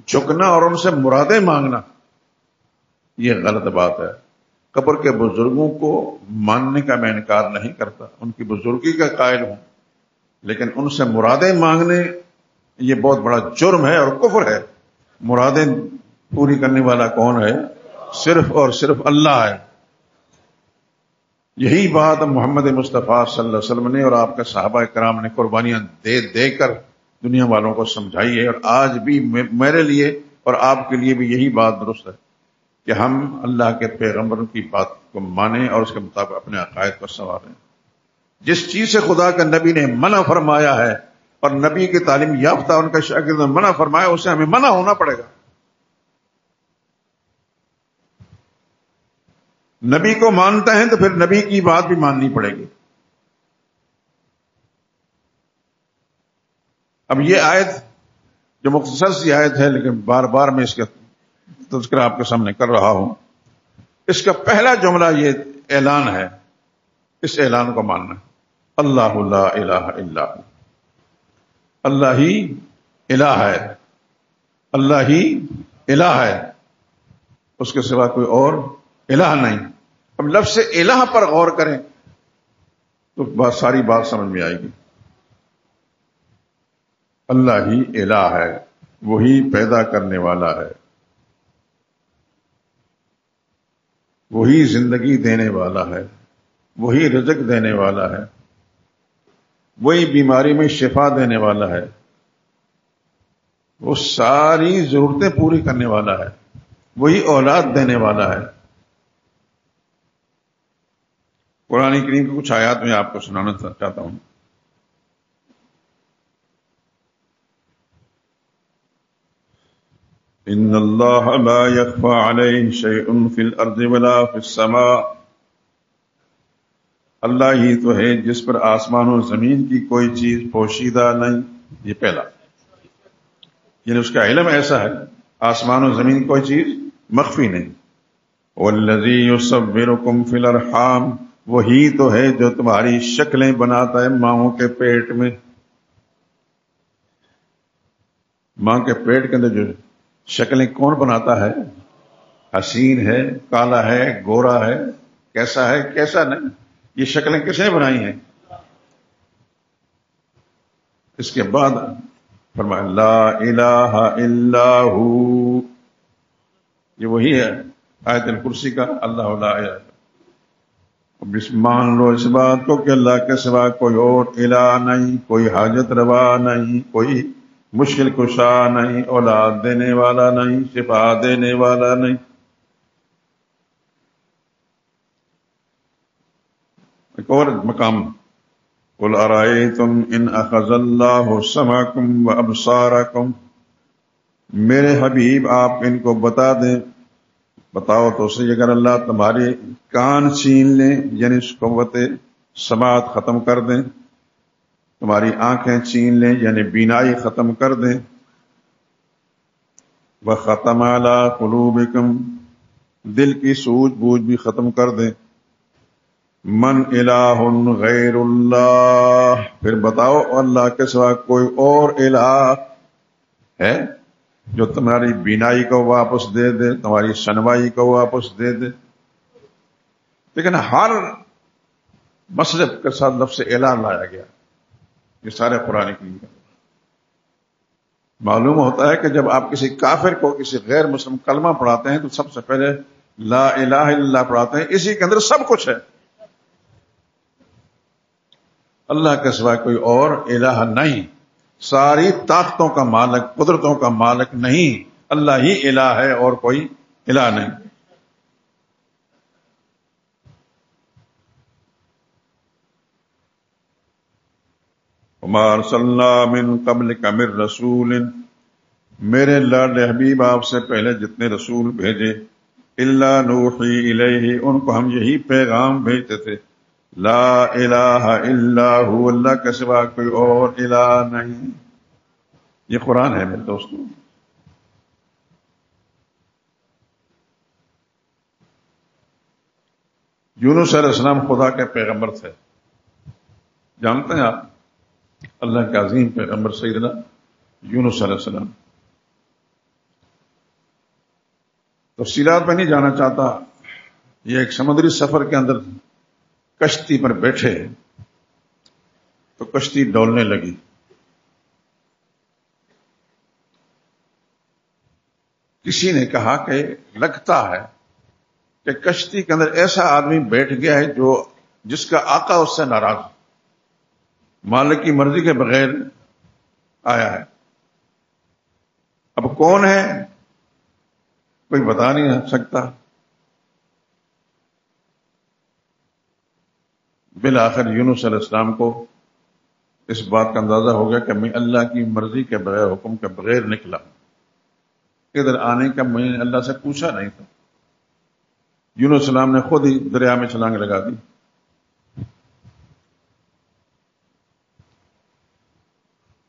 جھکنا اور ان سے مرادیں مانگنا، یہ غلط بات ہے. قبر کے بزرگوں کو ماننے کا میں انکار نہیں کرتا، ان کی بزرگی کا قائل ہوں، لیکن ان سے مرادیں مانگنے یہ بہت بڑا جرم ہے اور کفر ہے. مرادیں پوری کرنے والا کون ہے؟ صرف اور صرف اللہ ہے. یہی بات محمد مصطفیٰ صلی اللہ علیہ وسلم نے اور آپ کے صحابہ کرام نے قربانیاں دے دے کر دنیا والوں کو سمجھائی ہے. اور آج بھی میرے لیے اور آپ کے لیے بھی یہی بات درست ہے کہ ہم اللہ کے پیغمبروں کی بات کو مانیں اور اس کے مطابق اپنے عقائد پر سنواریں. جس چیز سے خدا کا نبی نے منع فرمایا ہے اور نبی کی تعلیم یافتہ ان کا شاگرد نے منع فرمایا، اسے ہمیں منع ہونا پڑے گا. نبی کو مانتے ہیں تو پھر نبی کی بات بھی ماننی پڑے گی. اب یہ آیت جو مختصر سی آیت ہے، لیکن بار بار میں اس کا تذکرہ آپ کے سامنے کر رہا ہوں، اس کا پہلا جملہ یہ اعلان ہے. اس اعلان کو ماننا، اللہ لا الہ الا ہو، اللہ ہی الہ ہے، اللہ ہی الہ ہے، اس کے سوا کوئی اور الہ نہیں۔ اب لفظ الہ پر غور کریں تو ساری بات سمجھ میں آئے گی۔ اللہ ہی الہ ہے، وہی پیدا کرنے والا ہے، وہی زندگی دینے والا ہے، وہی رزق دینے والا ہے، وہی بیماری میں شفا دینے والا ہے، وہ ساری ضرورتیں پوری کرنے والا ہے، وہی اولاد دینے والا ہے۔ قرآن کریم کی کچھ آیات میں آپ کو سنانا چاہتا ہوں۔ ان اللہ لا يخفى علیہ شیء فی الارض ولا فی السماء، اللہ ہی تو ہے جس پر آسمان و زمین کی کوئی چیز پوشیدہ نہیں۔ یہ پہلا، یعنی اس کا علم ایسا ہے، آسمان و زمین کوئی چیز مخفی نہیں۔ والذی یصورکم فی الارحام، وہی تو ہے جو تمہاری شکلیں بناتا ہے ماؤں کے پیٹ میں۔ ماں کے پیٹ کے اندر جو شکلیں کون بناتا ہے؟ حسین ہے، کالا ہے، گورا ہے، کیسا ہے، کیسا نہیں، یہ شکلیں کس نے بنائی ہیں؟ اس کے بعد فرمایا لا الہ الا ہو، یہ وہی ہے آیت الکرسی کا اللہ لا الہ۔ مان لو اس بات کو کہ اللہ کے سوا کوئی اور الہ نہیں، کوئی حاجت روا نہیں، کوئی مشکل کشا نہیں، اولاد دینے والا نہیں، شفا دینے والا نہیں۔ ایک اور مقام، قل ارائیتم ان اخذ اللہ سمعکم وابصارکم، میرے حبیب آپ ان کو بتا دیں، بتاؤ تو صحیح، اگر اللہ تمہارے کان چھین لیں، یعنی اس قوت سماعت ختم کر دیں، تمہاری آنکھیں چھین لیں یعنی بینائی ختم کر دیں، وختم علی قلوبکم، دل کی سوجھ بوجھ بھی ختم کر دیں، من الہ غیر اللہ، پھر بتاؤ اللہ کے سوا کوئی اور الہ ہے جو تمہاری بینائی کو واپس دے دے، تمہاری سنوائی کو واپس دے دے۔ لیکن ہر مصرف کے ساتھ لفظ الہ لایا گیا، یہ سارے قرآن کریم کا۔ معلوم ہوتا ہے کہ جب آپ کسی کافر کو، کسی غیر مسلم کلمہ پڑھاتے ہیں تو سب سے پہلے لا الہ الا اللہ پڑھاتے ہیں، اسی کے اندر سب کچھ ہے۔ اللہ کے سوا کوئی اور الہ نہیں، ساری طاقتوں کا مالک، قدرتوں کا مالک نہیں، اللہ ہی الہ ہے اور کوئی الہ نہیں۔ وما ارسلنا من قبلک من رسول، میرے لاڈلے حبیب آپ سے پہلے جتنے رسول بھیجے، الا نوحی الیہ، ان کو ہم یہی پیغام بھیجتے تھے، لا الہ الا ہو، اللہ کے سوا کوئی اور الہ نہیں۔ یہ قرآن ہے میرے دوستوں۔ یونس علیہ السلام خدا کے پیغمبر تھے، جانتے ہیں آپ، اللہ کے عظیم پیغمبر سیدنا یونس علیہ السلام۔ تفصیلات میں نہیں جانا چاہتا، یہ ایک سمندری سفر کے اندر کشتی پر بیٹھے تو کشتی ڈولنے لگی، کسی نے کہا کہ لگتا ہے کہ کشتی کے اندر ایسا آدمی بیٹھ گیا ہے جس کا آقا اس سے ناراض، مالک کی مرضی کے بغیر آیا ہے۔ اب کون ہے کوئی بتا نہیں سکتا۔ بالآخر یونس علیہ السلام کو اس بات کا اندازہ ہو گیا کہ میں اللہ کی مرضی کے بغیر، حکم کے بغیر نکلا، ادھر آنے کا میں نے اللہ سے پوچھا نہیں تھا۔ یونس علیہ السلام نے خود ہی دریا میں چھلانگ لگا دی۔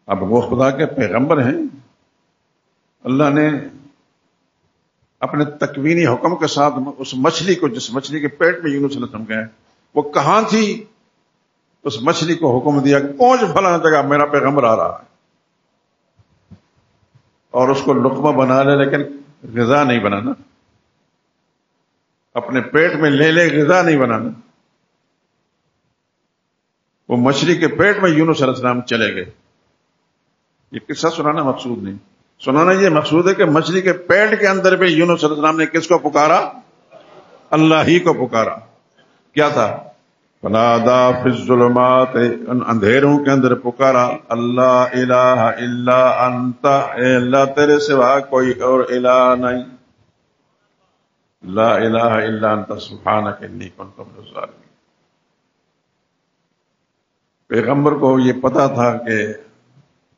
اب وہ خدا کے پیغمبر ہیں، اللہ نے اپنے تکوینی حکم کے ساتھ اس مچھلی کو، جس مچھلی کے پیٹ میں یونس علیہ السلام گئے، وہ کہاں تھی، اس مچھلی کو حکم دیا کہ پہنچ فلاں جگہ، میرا پیغمبر آ رہا ہے، اور اس کو لقمہ بنا لے، لیکن غذا نہیں بنانا، اپنے پیٹ میں لے لے غذا نہیں بنانا. وہ مچھلی کے پیٹ میں یونس علیہ السلام چلے گئے. یہ قصہ سنانا مقصود نہیں، سنانا یہ مقصود ہے کہ مچھلی کے پیٹ کے اندر بھی یونس علیہ السلام نے کس کو پکارا؟ اللہ ہی کو پکارا. کیا تھا؟ فنادا فی الظلمات، ان اندھیروں کے اندر پکارا، اللہ الہ الا انت، اے اللہ تیرے سوا کوئی اور الہ نہیں، لا الہ الا انت سبحانک انی کنت من الظالمین. پیغمبر کو یہ پتا تھا کہ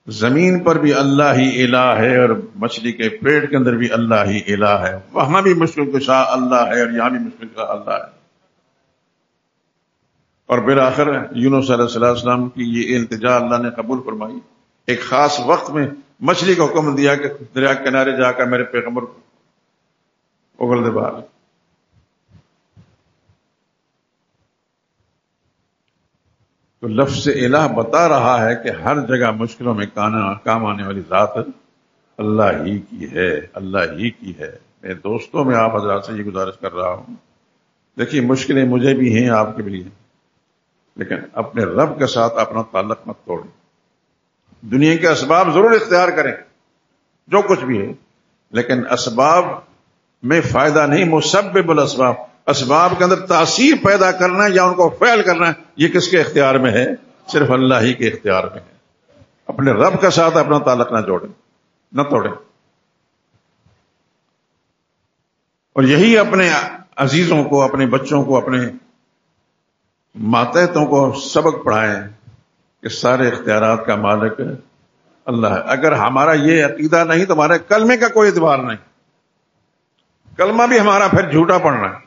زمین پر بھی اللہ ہی الہ ہے اور مچھلی کے پیٹ کے اندر بھی اللہ ہی الہ ہے، وہاں بھی مشکل کشا اللہ ہے اور یہاں بھی مشکل کشا اللہ ہے. اور بالآخر یونس علیہ السلام کی یہ التجا اللہ نے قبول فرمائی. ایک خاص وقت میں مچھلی کو حکم دیا کہ دریا کے کنارے جا کر میرے پیغمبر کو اگل دے باہر. تو لفظ الہ بتا رہا ہے کہ ہر جگہ مشکلوں میں کام آنے والی ذات اللہ ہی کی ہے، اللہ ہی کی ہے. میں دوستوں میں آپ حضرات سے یہ گزارش کر رہا ہوں، دیکھیے مشکلیں مجھے بھی ہیں، آپ کے بھی ہیں، لیکن اپنے رب کے ساتھ اپنا تعلق مت توڑیں. دنیا کے اسباب ضرور اختیار کریں جو کچھ بھی ہے، لیکن اسباب میں فائدہ نہیں، مسبب الاسباب، اسباب کے اندر تاثیر پیدا کرنا یا ان کو فعل کرنا، یہ کس کے اختیار میں ہے؟ صرف اللہ ہی کے اختیار میں ہے. اپنے رب کے ساتھ اپنا تعلق نہ جوڑیں، نہ توڑیں. اور یہی اپنے عزیزوں کو، اپنے بچوں کو، اپنے ماتحتوں کو سبق پڑھائیں کہ سارے اختیارات کا مالک اللہ ہے. اگر ہمارا یہ عقیدہ نہیں تو ہمارے کلمے کا کوئی اعتبار نہیں، کلمہ بھی ہمارا پھر جھوٹا پڑنا ہے.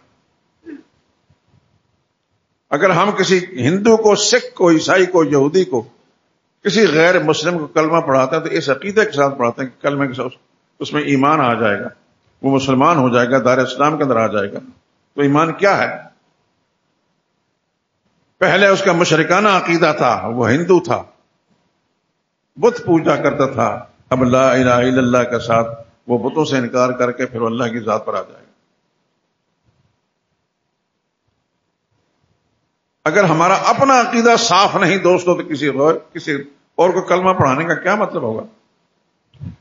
اگر ہم کسی ہندو کو، سکھ کو، عیسائی کو، یہودی کو، کسی غیر مسلم کو کلمہ پڑھاتے ہیں تو اس عقیدے کے ساتھ پڑھاتے ہیں کہ کلمے کے ساتھ اس میں ایمان آ جائے گا، وہ مسلمان ہو جائے گا، دار اسلام کے اندر آ جائے گا. تو ایمان کیا ہے؟ پہلے اس کا مشرکانہ عقیدہ تھا، وہ ہندو تھا، بت پوجا کرتا تھا. اب لا الہ الا اللہ کے ساتھ وہ بتوں سے انکار کر کے پھر اللہ کی ذات پر آ جائے گا. اگر ہمارا اپنا عقیدہ صاف نہیں دوستوں تو کسی اور کو کلمہ پڑھانے کا کیا مطلب ہوگا؟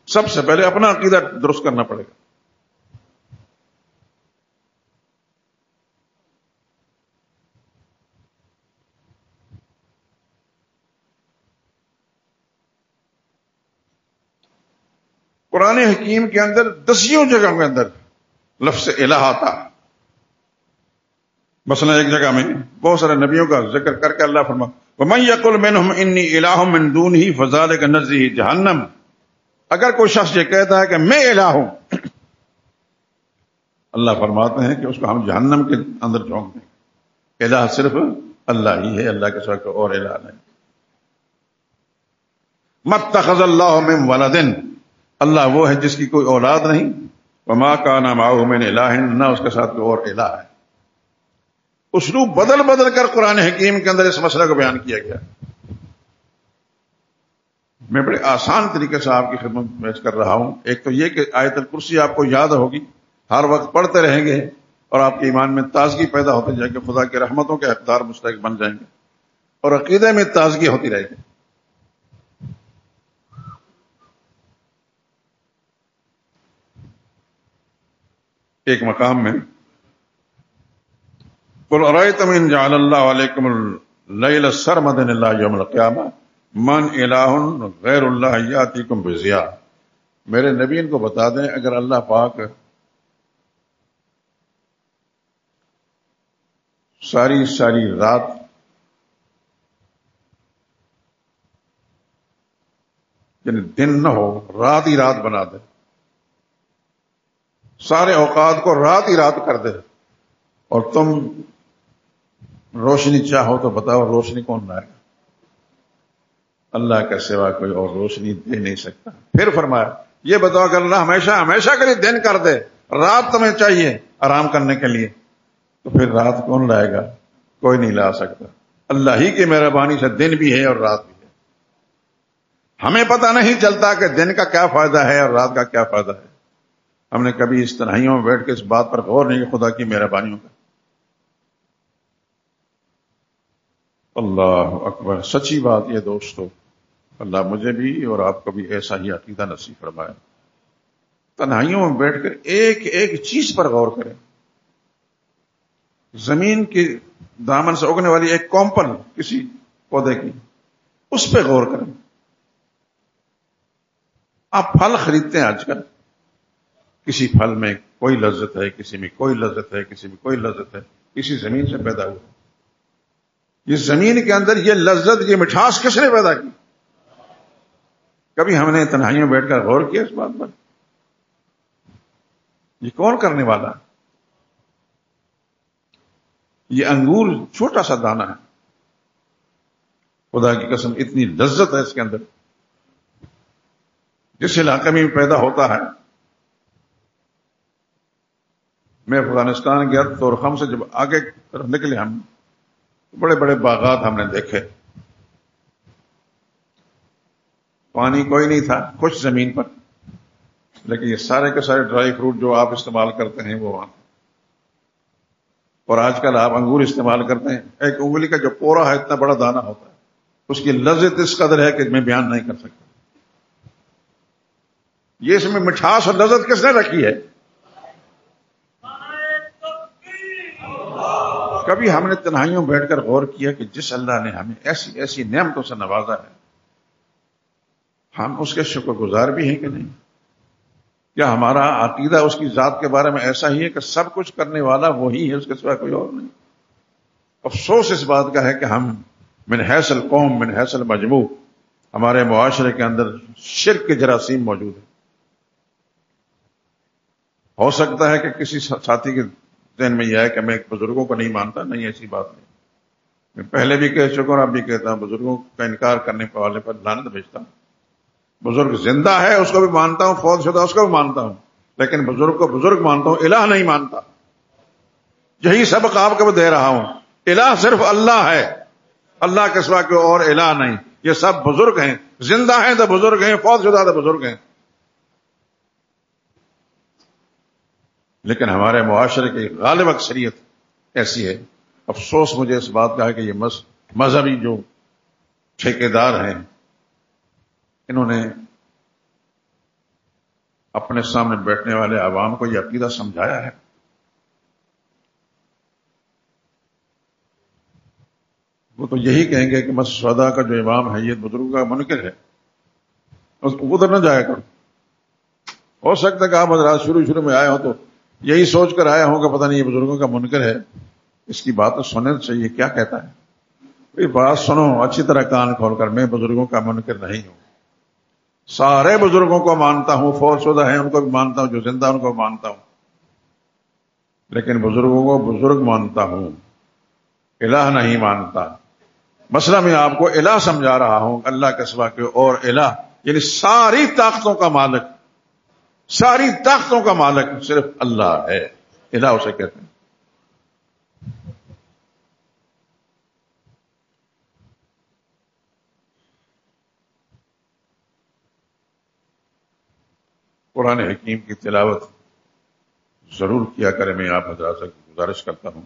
سب سے پہلے اپنا عقیدہ درست کرنا پڑے گا. قرآن حکیم کے اندر دسیوں جگہوں کے اندر لفظ الہ آتا. مثلا ایک جگہ میں بہت سارے نبیوں کا ذکر کر کے اللہ فرما وَمَن يَقُلْ مِنْهُمْ إِنِّي إِلَٰهٌ مِّن دُونِهِ فَذَلِكَ نَجْزِيهِ جَهَنَّمَ. اگر کوئی شخص یہ کہتا ہے کہ میں الہ ہوں، اللہ فرماتے ہیں کہ اس کو ہم جہنم کے اندر جھونک دیں. الہ صرف اللہ ہی ہے، اللہ کے ساتھ اور الہ نہیں. مَتَّخَذَ اللَّهُ مِن وَلَدٍ، اللہ وہ ہے جس کی کوئی اولاد نہیں. وَمَا كَانَ مَعَهُ مِنْ إِلَٰهٍ، نہ اس کے ساتھ کوئی اور الہ ہے. اسلوب بدل بدل کر قرآن حکیم کے اندر اس مسئلہ کو بیان کیا گیا. میں بڑے آسان طریقے سے آپ کی خدمت میں پیش کر رہا ہوں. ایک تو یہ کہ آیت الکرسی آپ کو یاد ہوگی، ہر وقت پڑھتے رہیں گے اور آپ کے ایمان میں تازگی پیدا ہوتی جائے گی، خدا کی رحمتوں کے حقدار مستحق بن جائیں گے اور عقیدے میں تازگی ہوتی رہے گی. ایک مقام میں قُلْ أَرَأَيْتُمْ إِنْ جَعَلَ اللَّهُ عَلَيْكُمُ اللَّيْلَ سَرْمَدًا إِلَىٰ يَوْمِ الْقِيَامَةِ مَنْ إِلَٰهٌ غَيْرُ اللَّهِ يَأْتِيكُمْ بِضِيَاءٍ. میرے نبی ان کو بتا دیں اگر اللہ پاک ساری رات یعنی دن نہ ہو، رات ہی رات بنا دے، سارے اوقات کو رات ہی رات کر دے، اور تم روشنی چاہو تو بتاؤ روشنی کون لائے گا؟ اللہ کے سوا کوئی اور روشنی دے نہیں سکتا. پھر فرمایا یہ بتاؤ کہ اللہ ہمیشہ کے لیے دن کر دے، رات تمہیں چاہیے آرام کرنے کے لیے، تو پھر رات کون لائے گا؟ کوئی نہیں لا سکتا. اللہ ہی کی مہربانی سے دن بھی ہے اور رات بھی ہے. ہمیں پتہ نہیں چلتا کہ دن کا کیا فائدہ ہے اور رات کا کیا فائدہ ہے. ہم نے کبھی اس تنہائیوں میں بیٹھ کے اس بات پر غور نہیں کہ خدا کی مہربانیوں کا. اللہ اکبر. سچی بات یہ دوستو، اللہ مجھے بھی اور آپ کو بھی ایسا ہی عقیدہ نصیب فرمائے. تنہائیوں میں بیٹھ کر ایک ایک چیز پر غور کریں. زمین کے دامن سے اگنے والی ایک کونپل کسی پودے کی، اس پہ غور کریں. آپ پھل خریدتے ہیں آج کل، کسی پھل میں کوئی لذت ہے، کسی میں کوئی لذت ہے، کسی میں کوئی لذت ہے. کسی زمین سے پیدا ہوا. یہ زمین کے اندر یہ لذت، یہ مٹھاس کس نے پیدا کی؟ کبھی ہم نے تنہائیوں میں بیٹھ کر غور کیا اس بات پر؟ یہ کون کرنے والا ہے؟ یہ انگور چھوٹا سا دانہ ہے، خدا کی قسم اتنی لذت ہے اس کے اندر. جس علاقے میں پیدا ہوتا ہے، میں افغانستان گیا تورخم سے جب آگے طرف نکلے ہم، بڑے بڑے باغات ہم نے دیکھے. پانی کوئی نہیں تھا، کچھ زمین پر، لیکن یہ سارے کے سارے ڈرائی فروٹ جو آپ استعمال کرتے ہیں وہ وہاں. اور آج کل آپ انگور استعمال کرتے ہیں، ایک انگلی کا جو پورا ہے اتنا بڑا دانہ ہوتا ہے، اس کی لذت اس قدر ہے کہ میں بیان نہیں کر سکتا. یہ اس میں مٹھاس اور لذت کس نے رکھی ہے؟ کبھی ہم نے تنہائیوں میں بیٹھ کر غور کیا کہ جس اللہ نے ہمیں ایسی ایسی نعمتوں سے نوازا ہے، ہم اس کے شکر گزار بھی ہیں کہ نہیں؟ کیا ہمارا عقیدہ اس کی ذات کے بارے میں ایسا ہی ہے کہ سب کچھ کرنے والا وہی ہے، اس کے سوا کوئی اور نہیں؟ افسوس اس بات کا ہے کہ ہم من حیث القوم من حیث المجموع، ہمارے معاشرے کے اندر شرک کے جراثیم موجود ہیں. ہو سکتا ہے کہ کسی ساتھی کے ذہن میں یہ ہے کہ میں بزرگوں کو نہیں مانتا. نہیں، ایسی بات نہیں. میں پہلے بھی کہہ چکا ہوں، اب بھی کہتا ہوں، بزرگوں کا انکار کرنے والے پر لعنت بھیجتا ہوں. بزرگ زندہ ہے اس کو بھی مانتا ہوں، فوت شدہ اس کو بھی مانتا ہوں، لیکن بزرگ کو بزرگ مانتا ہوں، الہ نہیں مانتا. یہی سبق آپ کو بھی دے رہا ہوں. الہ صرف اللہ ہے، اللہ کے سوا کوئی اور الہ نہیں. یہ سب بزرگ ہیں، زندہ ہیں تو بزرگ ہیں، فوت شدہ تو بزرگ ہیں. لیکن ہمارے معاشرے کی غالب اکثریت ایسی ہے. افسوس مجھے اس بات کا ہے کہ یہ مذہبی جو ٹھیکیدار ہیں، انہوں نے اپنے سامنے بیٹھنے والے عوام کو یہ عقیدہ سمجھایا ہے. وہ تو یہی کہیں گے کہ مسجد شہداء کا جو امام ہے یہ بزرگوں کا منکر ہے، ادھر نہ جایا کرو. ہو سکتا ہے کہ آپ حضرات شروع میں آئے ہو تو یہی سوچ کر آئے ہوں کہ پتہ نہیں یہ بزرگوں کا منکر ہے، اس کی بات تو سننے چاہیے کیا کہتا ہے. یہ بات سنو اچھی طرح کان کھول کر. میں بزرگوں کا منکر نہیں ہوں، سارے بزرگوں کو مانتا ہوں، فوت شدہ ہیں ان کو بھی مانتا ہوں، جو زندہ ان کو بھی مانتا ہوں، لیکن بزرگوں کو بزرگ مانتا ہوں، الہ نہیں مانتا. مسئلہ میں آپ کو الہ سمجھا رہا ہوں، اللہ کے سوا کوئی اور الہ، یعنی ساری طاقتوں کا مالک، ساری طاقتوں کا مالک صرف اللہ ہے. الہ اسے کہتے ہیں. قرآن حکیم کی تلاوت ضرور کیا کریں. میں آپ حضرات سے گزارش کرتا ہوں،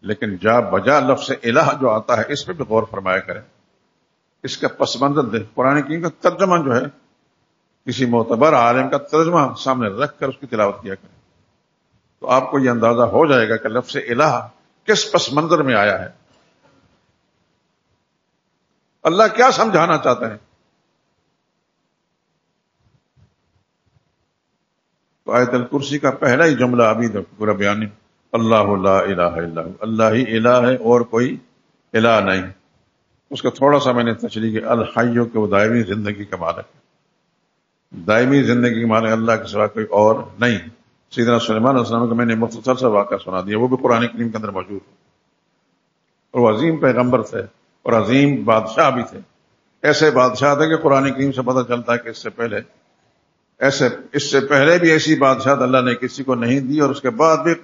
لیکن جا بجا لفظ الہ جو آتا ہے اس پہ بھی غور فرمایا کریں. اس کا پس منظر دے. قرآن حکیم کا ترجمہ جو ہے کسی معتبر عالم کا ترجمہ سامنے رکھ کر اس کی تلاوت کیا کریں، تو آپ کو یہ اندازہ ہو جائے گا کہ لفظ الہ کس پس منظر میں آیا ہے، اللہ کیا سمجھانا چاہتا ہے. تو آیت الکرسی کا پہلا ہی جملہ ابھی پورا بیان، اللہ لا الہ الا ہو، اللہ ہی الہ ہے اور کوئی الہ نہیں. اس کا تھوڑا سا میں نے تشریح کی، الحیو کہ وہ دائمی زندگی کا مالک ہے، دائمی زندگی کا مالک اللہ کے سوا کوئی اور نہیں. سیدنا سلیمان علیہ السلام کا میں نے مختصر سا واقعہ سنا دیا، وہ بھی قرآن کریم کے اندر موجود ہے. اور وہ عظیم پیغمبر تھے اور عظیم بادشاہ بھی تھے. ایسے بادشاہ تھے کہ قرآن کریم سے پتہ چلتا ہے کہ اس سے پہلے بھی ایسی بادشاہت اللہ نے کسی کو نہیں دی، اور اس کے بعد بھی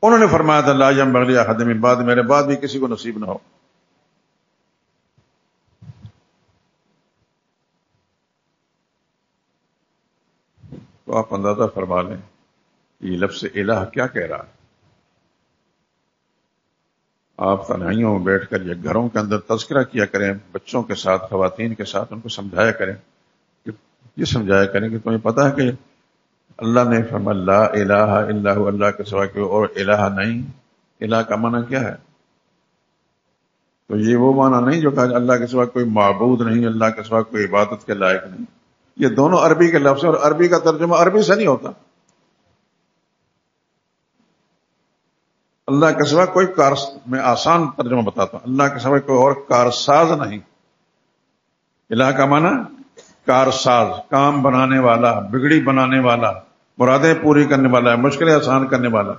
انہوں نے فرمایا تھا لا ينبغي لأحد من بعد، میرے بعد بھی کسی کو نصیب نہ ہو. تو آپ اندازہ فرما لیں کہ یہ لفظ الہ کیا کہہ رہا ہے. آپ تنہائیوں میں بیٹھ کر یا گھروں کے اندر تذکرہ کیا کریں بچوں کے ساتھ، خواتین کے ساتھ، ان کو سمجھایا کریں، یہ سمجھایا کریں کہ تمہیں پتہ ہے کہ اللہ نے فرمایا لا الہ الا ہوا، اللہ کے سوا کوئی اور الہ نہیں. الہ کا معنی کیا ہے؟ تو یہ وہ معنی نہیں جو کہا اللہ کے سوا کوئی معبود نہیں، اللہ کے سوا کوئی عبادت کے لائق نہیں. یہ دونوں عربی کے لفظ ہیں، اور عربی کا ترجمہ عربی سے نہیں ہوتا. اللہ کے سوا کوئی میں آسان ترجمہ بتاتا ہوں، اللہ کے سوا کوئی اور کارساز نہیں. الہ کا معنی کارساز، کام بنانے والا، بگڑی بنانے والا، مرادیں پوری کرنے والا، مشکلیں آسان کرنے والا.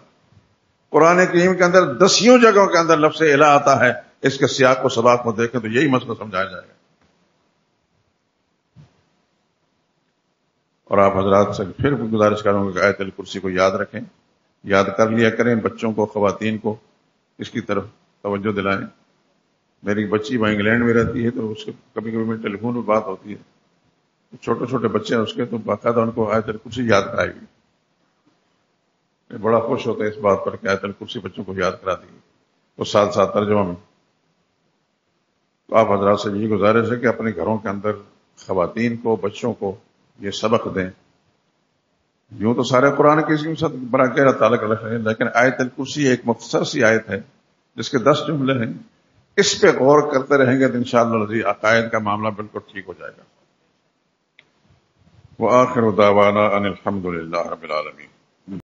قرآن کریم کے اندر 10 جگہوں کے اندر لفظ الہ آتا ہے. اس کے سیاق و سباق کو دیکھیں تو یہی مسئلہ سمجھایا جائے گا. اور آپ حضرات سے پھر گزارش کروں گا کہ آیت الکرسی کو یاد رکھیں، یاد کر لیا کریں. بچوں کو، خواتین کو اس کی طرف توجہ دلائیں. میری بچی وہاں انگلینڈ میں رہتی ہے، تو اس کے کبھی کبھی میرے ٹیلی فون پہ بات ہوتی ہے. چھوٹے چھوٹے بچے ہیں اس کے، تو باقاعدہ ان کو آیت الکرسی یاد کرائی گئی. میں بڑا خوش ہوتا ہے اس بات پر کہ آیت الکرسی بچوں کو یاد کرا دی اور ساتھ ساتھ ترجمہ میں. تو آپ حضرات سے یہی گزارش ہے کہ اپنے گھروں کے اندر خواتین کو، بچوں کو یہ سبق دیں. یوں تو سارے قرآن کے ساتھ بڑا گہرا تعلق رکھتے ہیں، لیکن آیت الکرسی ایک مختصر سی آیت ہے جس کے 10 جملے ہیں. اس پہ غور کرتے رہیں گے تو انشاءاللہ عقائد کا معاملہ بالکل ٹھیک ہو جائے گا. وآخر دعوانا ان الحمد للہ رب العالمین.